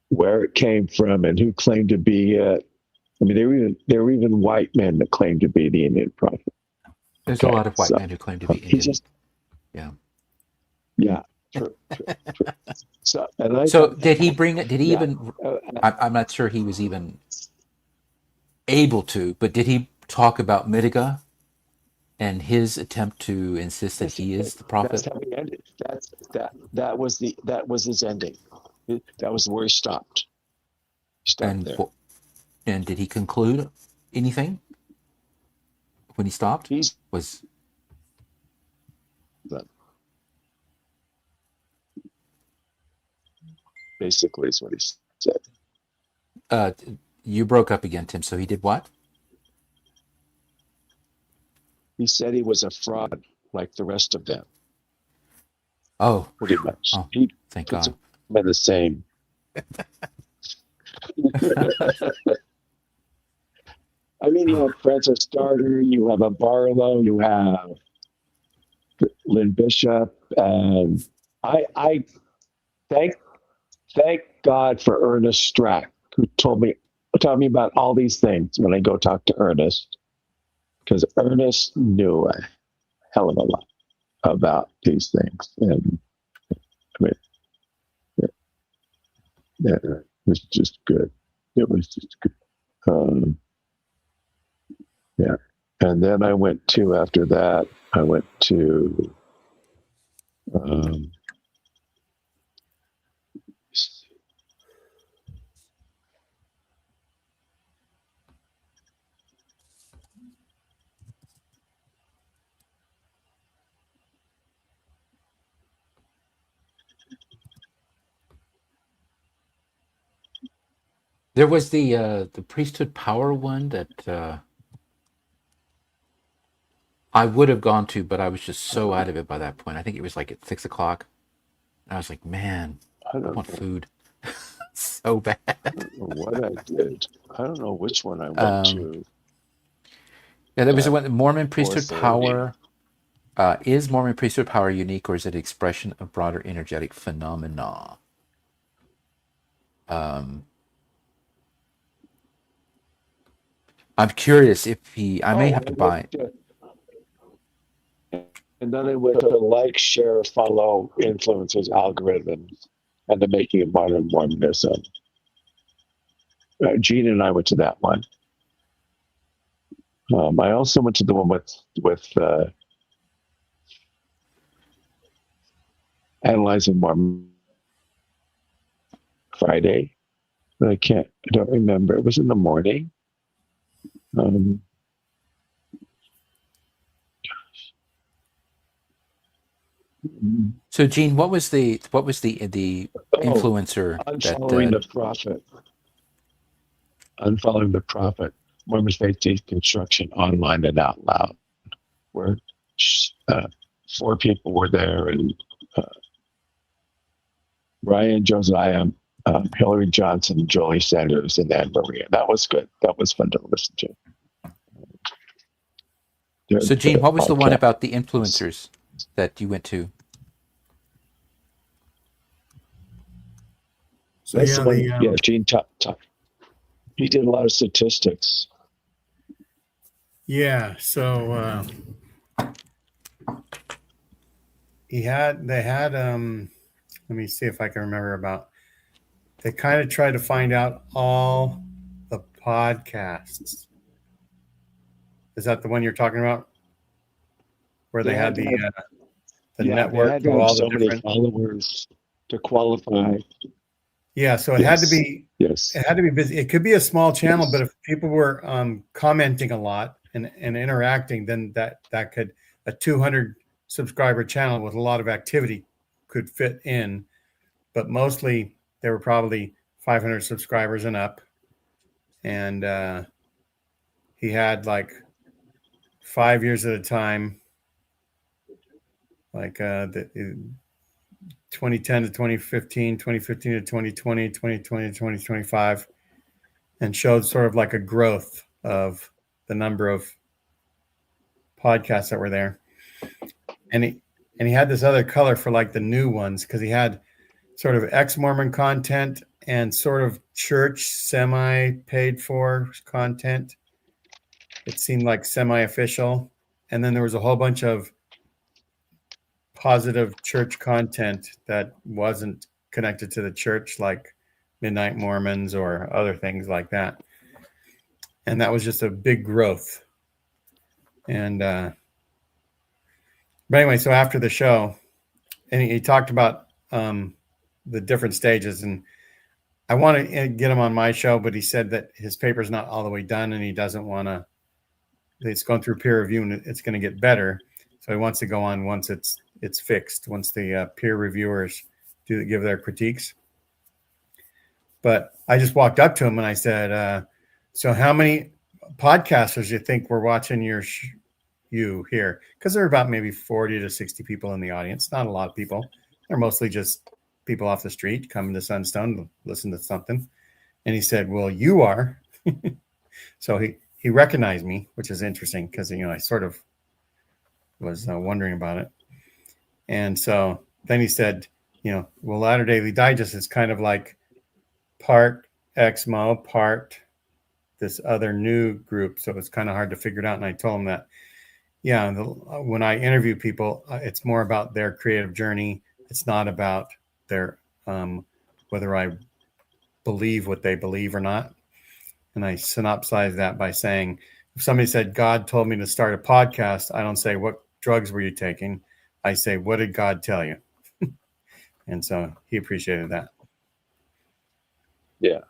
where it came from and who claimed to be it. I mean, there were even white men that claimed to be the Indian prophet. there's a lot of white men who claim to be Indian. Yeah, true. So, did he bring it? Did he even? I'm not sure he was even able to, but did he talk about Midiga and his attempt to insist that he is the prophet? That's how he ended. That was his ending. That was where he stopped. And did he conclude anything when he stopped? Basically is what he said. You broke up again, Tim. So he did what? He said he was a fraud like the rest of them. Oh, pretty much. Oh, he thank God. Been the same. I mean, you have Francis Starter, you have a Barlow, you have Lynn Bishop, and I thank God for Ernest Strack, who told me about all these things when I go talk to Ernest, because Ernest knew a hell of a lot about these things, and I mean, yeah, it was just good. It was just good. Yeah, and then after that, I went to. There was the priesthood power one that I would have gone to, but I was just so out of it by that point. I think it was like at 6:00. I was like, man, I want food so bad. I don't know what I did. I don't know which one I went to. Yeah, there was one Mormon priesthood power. Is Mormon priesthood power unique, or is it an expression of broader energetic phenomena? I'm curious if I may have to buy. And then it went to like, share, follow, influencers, algorithms, and the making of modern Mormonism. Gene and I went to that one. I also went to the one with Analyzing Mormon Friday. But I don't remember. It was in the morning. So, Gene, what was the influencer Unfollowing the prophet? Unfollowing the prophet. Mormons Faith Deconstruction online and out loud, where 4 people were there, and Ryan Josiah, Hillary Johnson, Jolie Sanders, and Anne Maria. That was good. That was fun to listen to. So, Gene, what was the one about the influencers that you went to? So yeah, Gene top. He did a lot of statistics. Yeah, so they had let me see if I can remember they kind of tried to find out all the podcasts. Is that the one you're talking about? Where they had the network they had to of have all so the many different followers to qualify. Yeah, so it had to be Yes. It had to be busy. It could be a small channel, but if people were commenting a lot and interacting, then that could, a 200 subscriber channel with a lot of activity could fit in. But mostly there were probably 500 subscribers and up. And he had like 5 years at a time, like the 2010 to 2015, 2015 to 2020, 2020 to 2025, and showed sort of like a growth of the number of podcasts that were there. And he had this other color for like the new ones, because he had sort of ex-Mormon content and sort of church semi paid for content. It seemed like semi-official. And then there was a whole bunch of positive church content that wasn't connected to the church, like Midnight Mormons or other things like that. And that was just a big growth. And but anyway, so after the show, and he talked about the different stages, and I want to get him on my show, but he said that his paper's not all the way done, and he doesn't want to. It's going through peer review, and it's going to get better. So he wants to go on once it's fixed, once the peer reviewers give their critiques. But I just walked up to him and I said, "So how many podcasters do you think were watching you here?" Because there are about maybe 40 to 60 people in the audience. Not a lot of people. They're mostly just people off the street coming to Sunstone to listen to something. And he said, "Well, you are." So he recognized me, which is interesting, because I sort of was wondering about it. And so then he said, well, Latter Daily Digest is kind of like part Exmo, part this other new group. So it's kind of hard to figure it out. And I told him that, when I interview people, it's more about their creative journey. It's not about their whether I believe what they believe or not. And I synopsize that by saying, if somebody said, God told me to start a podcast, I don't say, what drugs were you taking? I say, what did God tell you? And so he appreciated that. Yeah.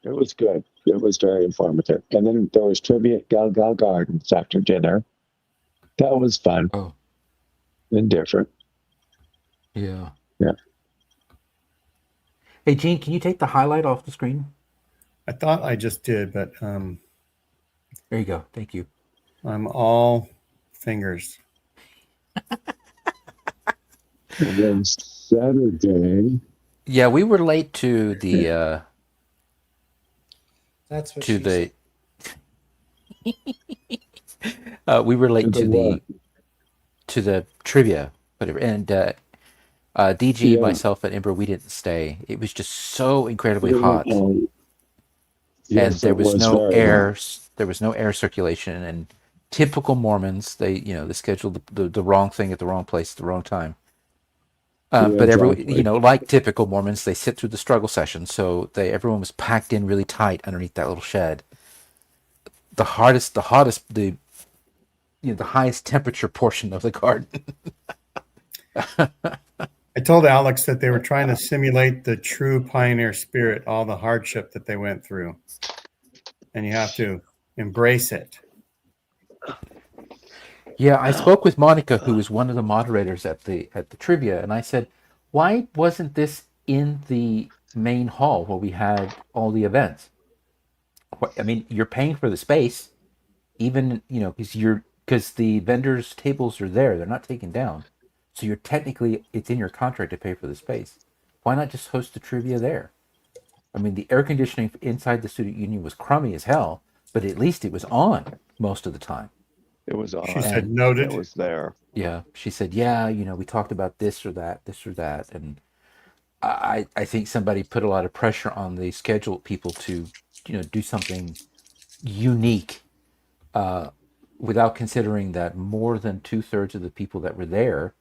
It was good. It was very informative. And then there was trivia at Gal Gardens after dinner. That was fun. Oh. And different. Yeah. Yeah. Hey, Gene, can you take the highlight off the screen? I thought I just did, but there you go. Thank you. I'm all fingers. And then Saturday. Yeah, we were late to the That's what to she the said. we were late to the to the trivia, whatever, and DG, Yeah. myself, and Ember, we didn't stay. It was just so incredibly Yeah, hot, and and yes, there it was was no very air. hot. There was no air circulation, and typical Mormons, they scheduled the wrong thing at the wrong place at the wrong time. Yeah, But exactly. like typical Mormons, they sit through the struggle session, so everyone was packed in really tight underneath that little shed. The hottest, the highest temperature portion of the garden. I told Alex that they were trying to simulate the true pioneer spirit, all the hardship that they went through, and you have to embrace it. Yeah, I spoke with Monica, who was one of the moderators at the trivia, and I said, "Why wasn't this in the main hall where we had all the events? I mean, you're paying for the space, even because the vendors' tables are there; they're not taken down, so you're technically it's in your contract to pay for the space. Why not just host the trivia there? I mean, the air conditioning inside the student union was crummy as hell, but at least it was on most of the time." It was on. She said, And It noted. was there. yeah, she said, "Yeah, we talked about this or that," and I think somebody put a lot of pressure on the scheduled people to, do something unique, without considering that more than 2/3 of the people that were there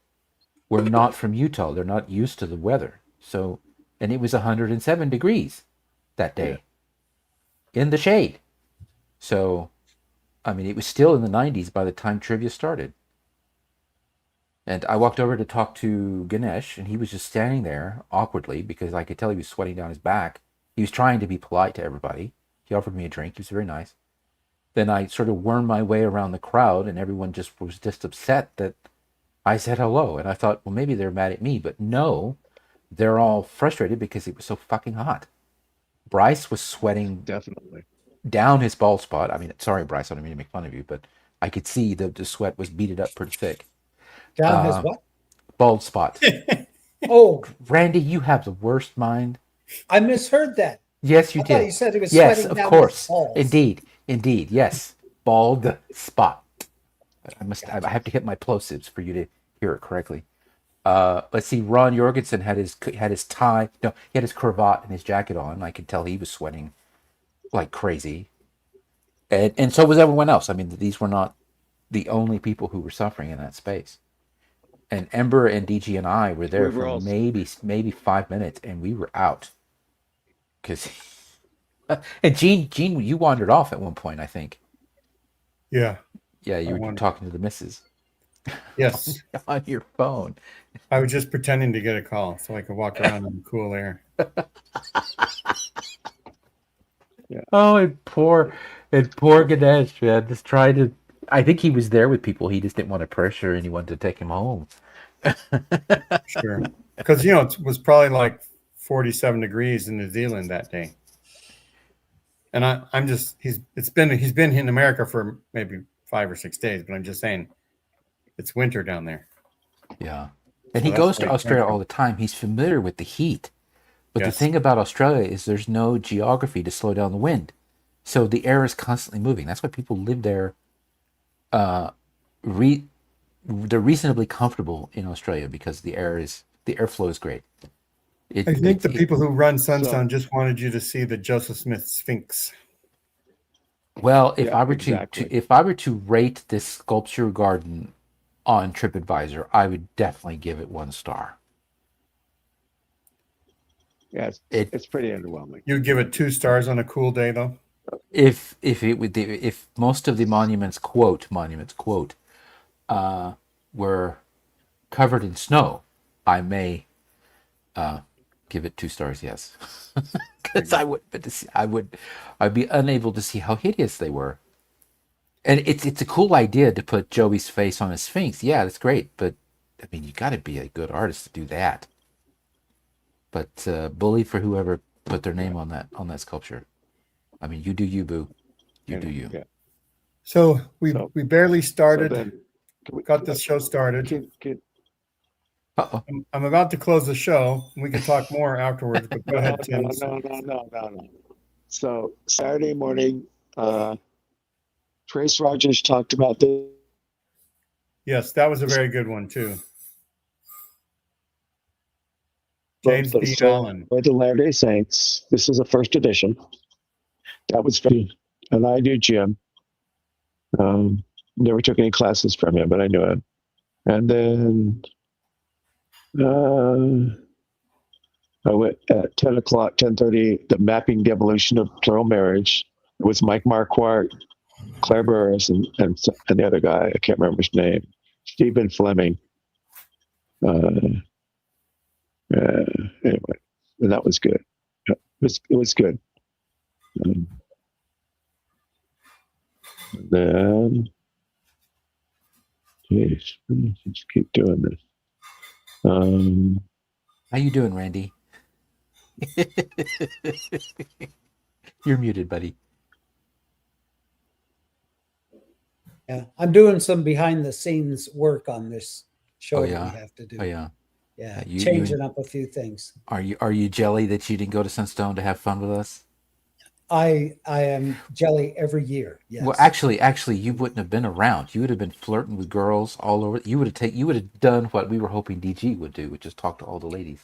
were not from Utah. They're not used to the weather. So, and it was 107 degrees that day in the shade. So, I mean, it was still in the 90s by the time trivia started. And I walked over to talk to Ganesh, and he was just standing there awkwardly because I could tell he was sweating down his back. He was trying to be polite to everybody. He offered me a drink. He was very nice. Then I sort of wormed my way around the crowd, and everyone was just upset that I said hello. And I thought, well, maybe they're mad at me, but no, they're all frustrated because it was so fucking hot. Bryce was sweating Definitely. down his bald spot. I mean, sorry, Bryce, I don't mean to make fun of you, but I could see the sweat was beaded up pretty thick. Down his what? Bald spot. Oh, Randy, you have the worst mind. I misheard that. Yes, you I thought did. you said he was Yes, sweating of down course. his balls. Indeed. Yes, bald spot. I have to hit my plosives for you to hear it correctly. Let's see. Ron Jorgensen had his tie. No, he had his cravat and his jacket on. I could tell he was sweating like crazy. And so was everyone else. I mean, these were not the only people who were suffering in that space. And Ember and DG and I were there for maybe 5 minutes, and we were out. Because and Gene, you wandered off at one point, I think. Yeah. Yeah, you were talking to the missus. Yes. On your phone. I was just pretending to get a call so I could walk around in the cool air. Yeah. Oh, and poor Ganesh, man. Just trying to. I think he was there with people. He just didn't want to pressure anyone to take him home. Sure. Because, it was probably like 47 degrees in New Zealand that day. And I'm just, he's been in America for maybe 5 or 6 days, but I'm just saying it's winter down there. Yeah. And So he goes to Australia all the time. He's familiar with the heat. But the thing about Australia is there's no geography to slow down the wind. So the air is constantly moving. That's why people live there. They're reasonably comfortable in Australia because the airflow is great. I think the people who run Sunstone just wanted you to see the Joseph Smith Sphinx. Well, if I were to rate this sculpture garden on TripAdvisor, I would definitely give it 1 star. Yeah, it's pretty underwhelming. You'd give it 2 stars on a cool day, though. If most of the monuments were covered in snow, I may give it 2 stars. Yes, because I'd be unable to see how hideous they were. And it's a cool idea to put Joey's face on a Sphinx. Yeah, that's great, but I mean, you got to be a good artist to do that. But bully for whoever put their name on that sculpture. I mean, you do you, boo. You do you. Yeah. So we barely started. So got this show started. Uh-oh. I'm about to close the show. We can talk more afterwards, but go ahead, Tim. No. So Saturday morning, Trace Rogers talked about this Yes, that was a very good one too. James B. Allen. For the Latter-day Saints. This is a first edition. That was and I knew Jim. Never took any classes from him, but I knew him. And then I went at 10 o'clock, 10:30, the Mapping the Evolution of Plural Marriage. It was Mike Marquardt, Claire Burris, and the other guy. I can't remember his name. Stephen Fleming. Anyway, and that was good. It was good. Then, geez, just keep doing this. How you doing, Randy? You're muted, buddy. Yeah, I'm doing some behind the scenes work on this show Oh, yeah. that we have to do. Oh yeah. Yeah, You- changing up a few things. Are you jelly that you didn't go to Sunstone to have fun with us? I am jelly every year. Yes. Well, actually, you wouldn't have been around. You would have been flirting with girls all over. You would have done what we were hoping DG would do, which is talk to all the ladies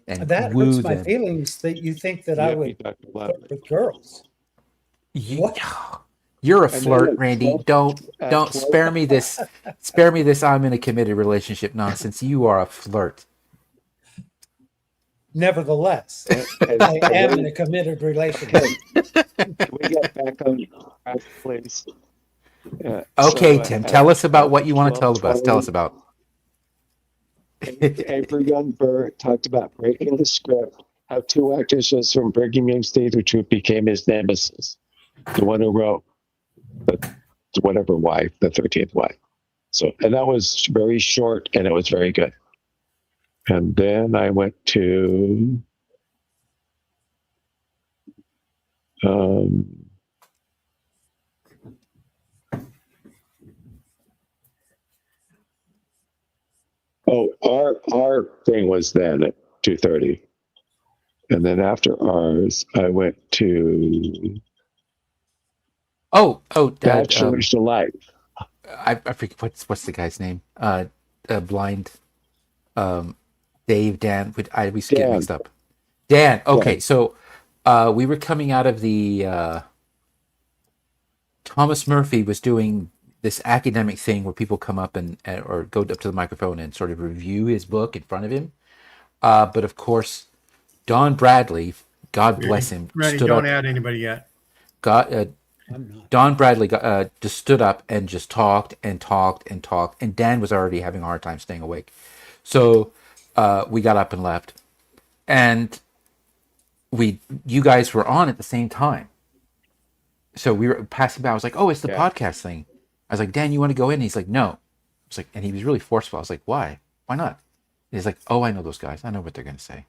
and that woo hurts my them. feelings that you think that I would flirt with girls. You, What? you're a And then flirt, at Randy. 12 Don't at 12 spare me this. Spare me this. I'm in a committed relationship nonsense. You are a flirt. Nevertheless, and I am in a committed relationship. we get back on track, please. Yeah, Okay, so, Tim. Tell us about what you want to tell 12:20, us. Tell us about. Avery Young Burr talked about breaking the script, how two actresses from Brigham Young Theater Troupe became his nemesis. The one who wrote the whatever wife, the 13th wife. So, and that was very short and it was very good. And then I went to our thing was then at 2:30. And then after ours, I went to Bachelor's Delight. I forget what's the guy's name. Blind, Dave, Dan. We get Dan. mixed up. Dan. Okay, Dan. so we were coming out of the Thomas Murphy was doing this academic thing where people come up and or go up to the microphone and sort of review his book in front of him. But of course, Don Bradley, God bless him, Randy, stood don't up. add anybody yet. I'm not. Don Bradley just stood up and just talked and talked and talked, and Dan was already having a hard time staying awake. So we got up and left, and you guys were on at the same time. So we were passing by. I was like, "Oh, it's the podcast thing." I was like, "Dan, you want to go in?" He's like, "No." I was like, and he was really forceful. I was like, "Why? Why not?" And he's like, "Oh, I know those guys. I know what they're going to say."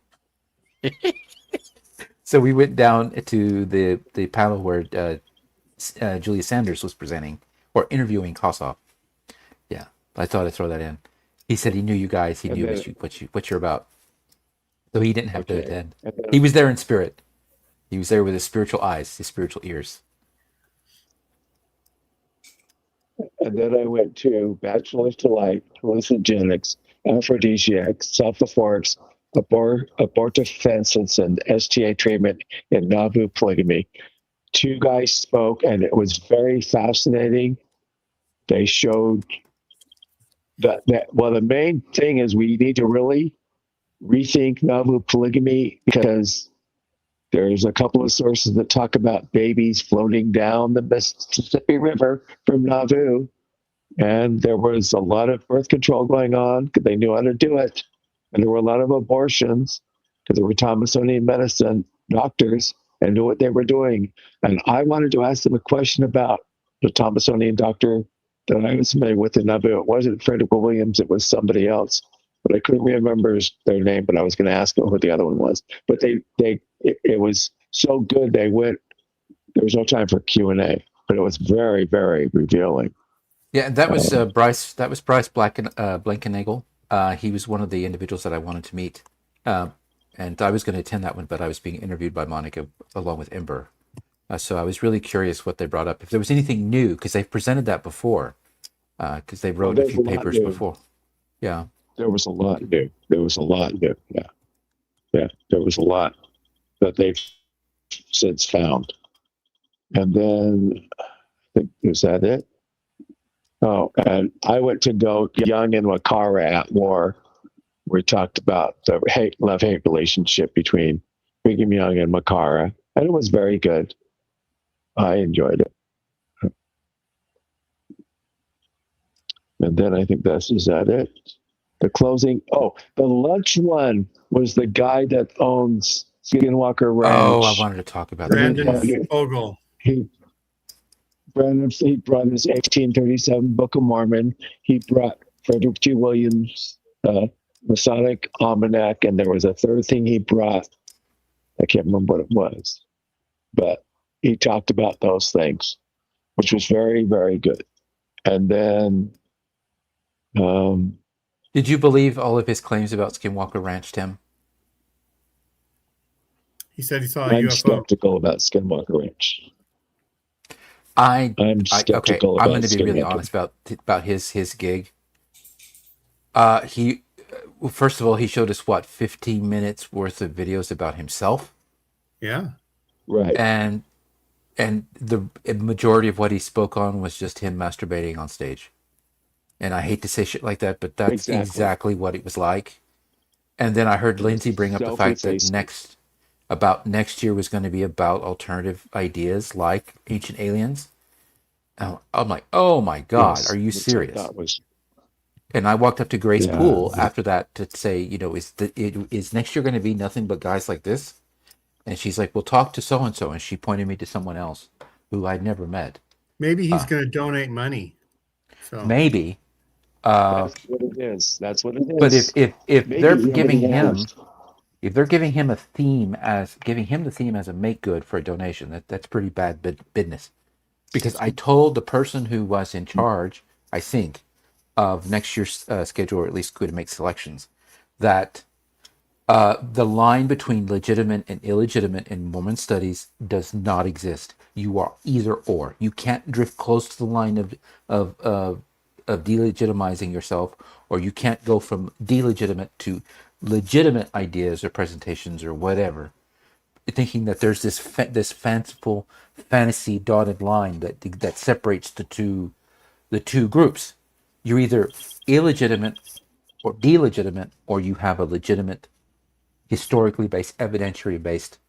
So we went down to the panel where Julia Sanders was presenting or interviewing Kossoff. Yeah, I thought I'd throw that in. He said he knew you guys. He knew what you're about. So he didn't have to attend. He was there in spirit. He was there with his spiritual eyes, his spiritual ears. And then I went to Bachelor's Delight, hallucinogenics, aphrodisiacs, self-afforks, abortifacients, and STA treatment in Nauvoo polygamy. Two guys spoke, and it was very fascinating. They showed that well, the main thing is we need to really rethink Nauvoo polygamy because there's a couple of sources that talk about babies floating down the Mississippi River from Nauvoo. And there was a lot of birth control going on because they knew how to do it. And there were a lot of abortions because there were Thomasonian medicine doctors and knew what they were doing. And I wanted to ask them a question about the Thomasonian doctor that I was familiar with in Nauvoo. It wasn't Frederick Williams, it was somebody else. But I couldn't remember their name, but I was going to ask them who the other one was. But it was so good. There was no time for Q&A, but it was very, very revealing. Yeah, that was Bryce. That was Bryce Blankenagel. He was one of the individuals that I wanted to meet, and I was going to attend that one, but I was being interviewed by Monica along with Ember. So I was really curious what they brought up. If there was anything new, because they've presented that before, because they wrote a few papers before. Yeah. There was a lot new. There was a lot new. Yeah. Yeah. There was a lot that they've since found. And then I think, is that it? Oh, and I went to go Young and Wakara at war. We talked about the love-hate relationship between Brigham Young and Makara, and it was very good. I enjoyed it. And then I think is that it? The closing. Oh, the lunch one was the guy that owns Skinwalker Ranch. Oh, I wanted to talk about Brandon that. Fogel. He brought his 1837 Book of Mormon. He brought Frederick G. Williams' Masonic Almanac, and there was a third thing he brought. I can't remember what it was, but he talked about those things, which was very, very good. And then, did you believe all of his claims about Skinwalker Ranch, Tim? He said he saw a I'm UFO. skeptical about Skinwalker Ranch. I'm skeptical. I'm about going to be really Skinwalker. honest about his gig. First of all, he showed us 15 minutes worth of videos about himself. Yeah. Right. And the majority of what he spoke on was just him masturbating on stage. And I hate to say shit like that, but that's exactly what it was like. And then I heard Lindsay bring up the fact that next year was going to be about alternative ideas like Ancient Aliens. And I'm like, oh my God, Yes, are you serious? was. And I walked up to Grace Poole after that to say, is next year going to be nothing but guys like this? And she's like, well, talk to so-and-so. And she pointed me to someone else who I'd never met. Maybe he's going to donate money. So Maybe. That's what it is. That's what it is. But if Maybe they're he giving already him, has. if they're giving him the theme as a make good for a donation, that's pretty bad business. Because I told the person who was in charge, I think, of next year's schedule, or at least going to make selections, that the line between legitimate and illegitimate in Mormon studies does not exist. You are either or. You can't drift close to the line of delegitimizing yourself, or you can't go from delegitimate to legitimate ideas or presentations or whatever, thinking that there's this fanciful fantasy dotted line that separates the two groups. You're either illegitimate or delegitimate, or you have a legitimate, historically based, evidentiary based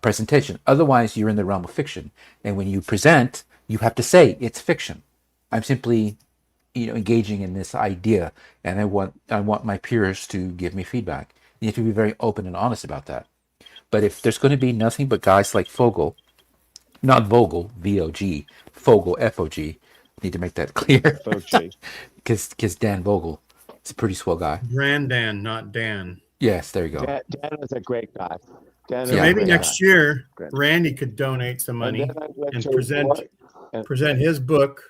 presentation. Otherwise, you're in the realm of fiction. And when you present, you have to say it's fiction. I'm simply, engaging in this idea, and I want my peers to give me feedback. You have to be very open and honest about that. But if there's going to be nothing but guys like Fogel, not Vogel, V-O-G, Fogel, F-O-G, need to make that clear. Because Dan Vogel is a pretty swell guy. Brandon, not Dan. Yes, there you go. Dan is a great guy. So maybe next year, Randy could donate some money and present his book,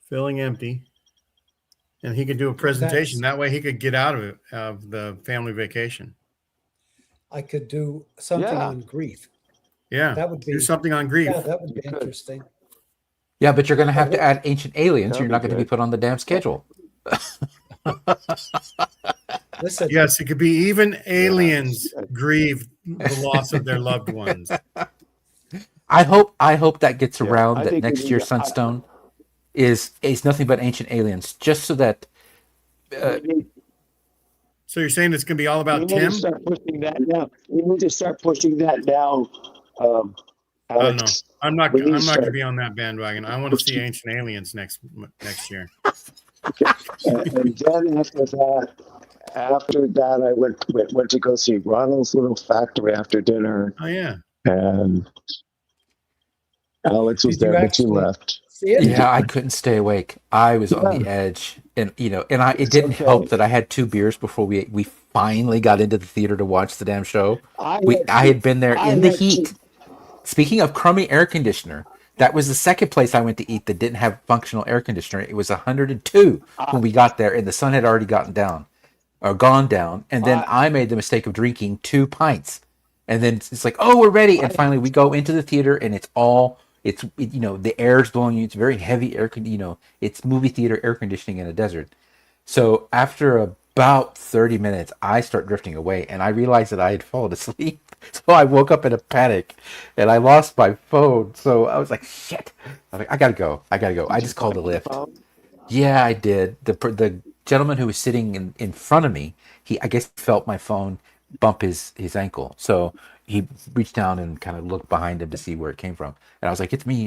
Feeling Empty, and he could do a presentation. That way he could get out of the family vacation. I could do something on grief. Yeah, that would be do something on grief. Yeah, that would be interesting. Yeah, but you're going to have to add Ancient Aliens. You're not going to be put on the damn schedule. Listen, yes, it could be even aliens grieve the loss of their loved ones. I hope that gets around that next year's Sunstone is nothing but Ancient Aliens, just so that. So you're saying it's going to be all about Tim? You need to start pushing that down. Alex. No, I'm not going to be on that bandwagon. I want to see Ancient Aliens next year. And then after that, I went to go see Ronald's Little Factory after dinner. Oh yeah. And Alex was there, but you left. Yeah, I couldn't stay awake. I was on the edge, and it didn't help that I had 2 beers before we finally got into the theater to watch the damn show. I had been there in the heat. Speaking of crummy air conditioner, that was the second place I went to eat that didn't have functional air conditioner. It was 102 when we got there, and the sun had already gone down. And then I made the mistake of drinking 2 pints. And then it's like, oh, we're ready. And finally we go into the theater, and it's all the air's blowing you. It's very heavy it's movie theater air conditioning in a desert. So after about 30 minutes, I start drifting away, and I realized that I had fallen asleep. So I woke up in a panic, and I lost my phone. So I was like, shit. I was like, I gotta go. I just called a lift. Yeah, I did. The gentleman who was sitting in front of me, I guess felt my phone bump his ankle. So he reached down and kind of looked behind him to see where it came from. And I was like, it's me.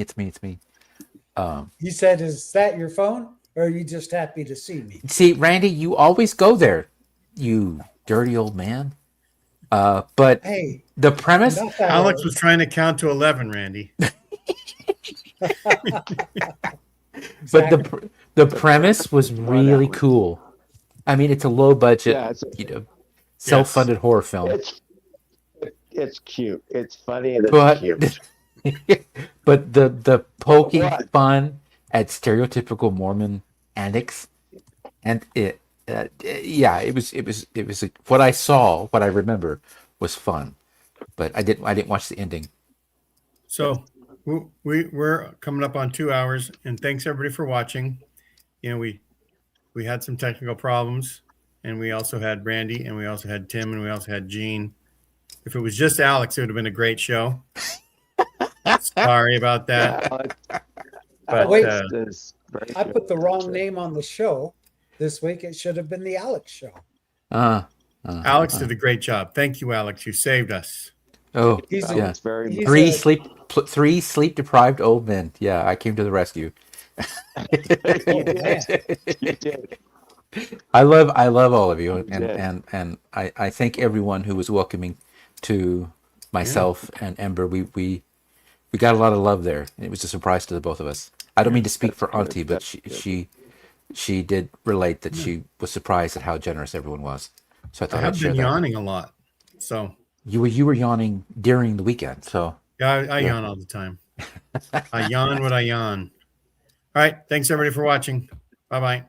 He said, "Is that your phone, or are you just happy to see me?" See, Randy, you always go there, you dirty old man. But Hey, the premise, not that Alex old. was trying to count to 11, Randy. but Exactly. the premise was really cool. I mean, it's a low budget, Yeah, self-funded horror film. it's cute. It's funny and it's But cute. but the poking What? fun at stereotypical Mormon antics, and it was what I saw, what I remember was fun, but I didn't watch the ending. So we're coming up on 2 hours, and thanks everybody for watching. We had some technical problems, and we also had Randy, and we also had Tim, and we also had Gene. If it was just Alex, it would have been a great show. Sorry about that. But Wait, I put the wrong name on the show this week. It should have been the Alex Show. Alex did a great job. Thank you, Alex. You saved us. Oh, He's yeah. very He's Three sleep deprived old men. Yeah, I came to the rescue. You did. I love all of you, did. and I thank everyone who was welcoming to myself and Ember. We got a lot of love there. It was a surprise to the both of us. I don't mean to speak for Auntie, but she did relate that she was surprised at how generous everyone was. So I I thought I'd have share been that. yawning a lot. So You were yawning during the weekend. So yeah, I yawn all the time. I yawn what I yawn. All right. Thanks everybody for watching. Bye-bye.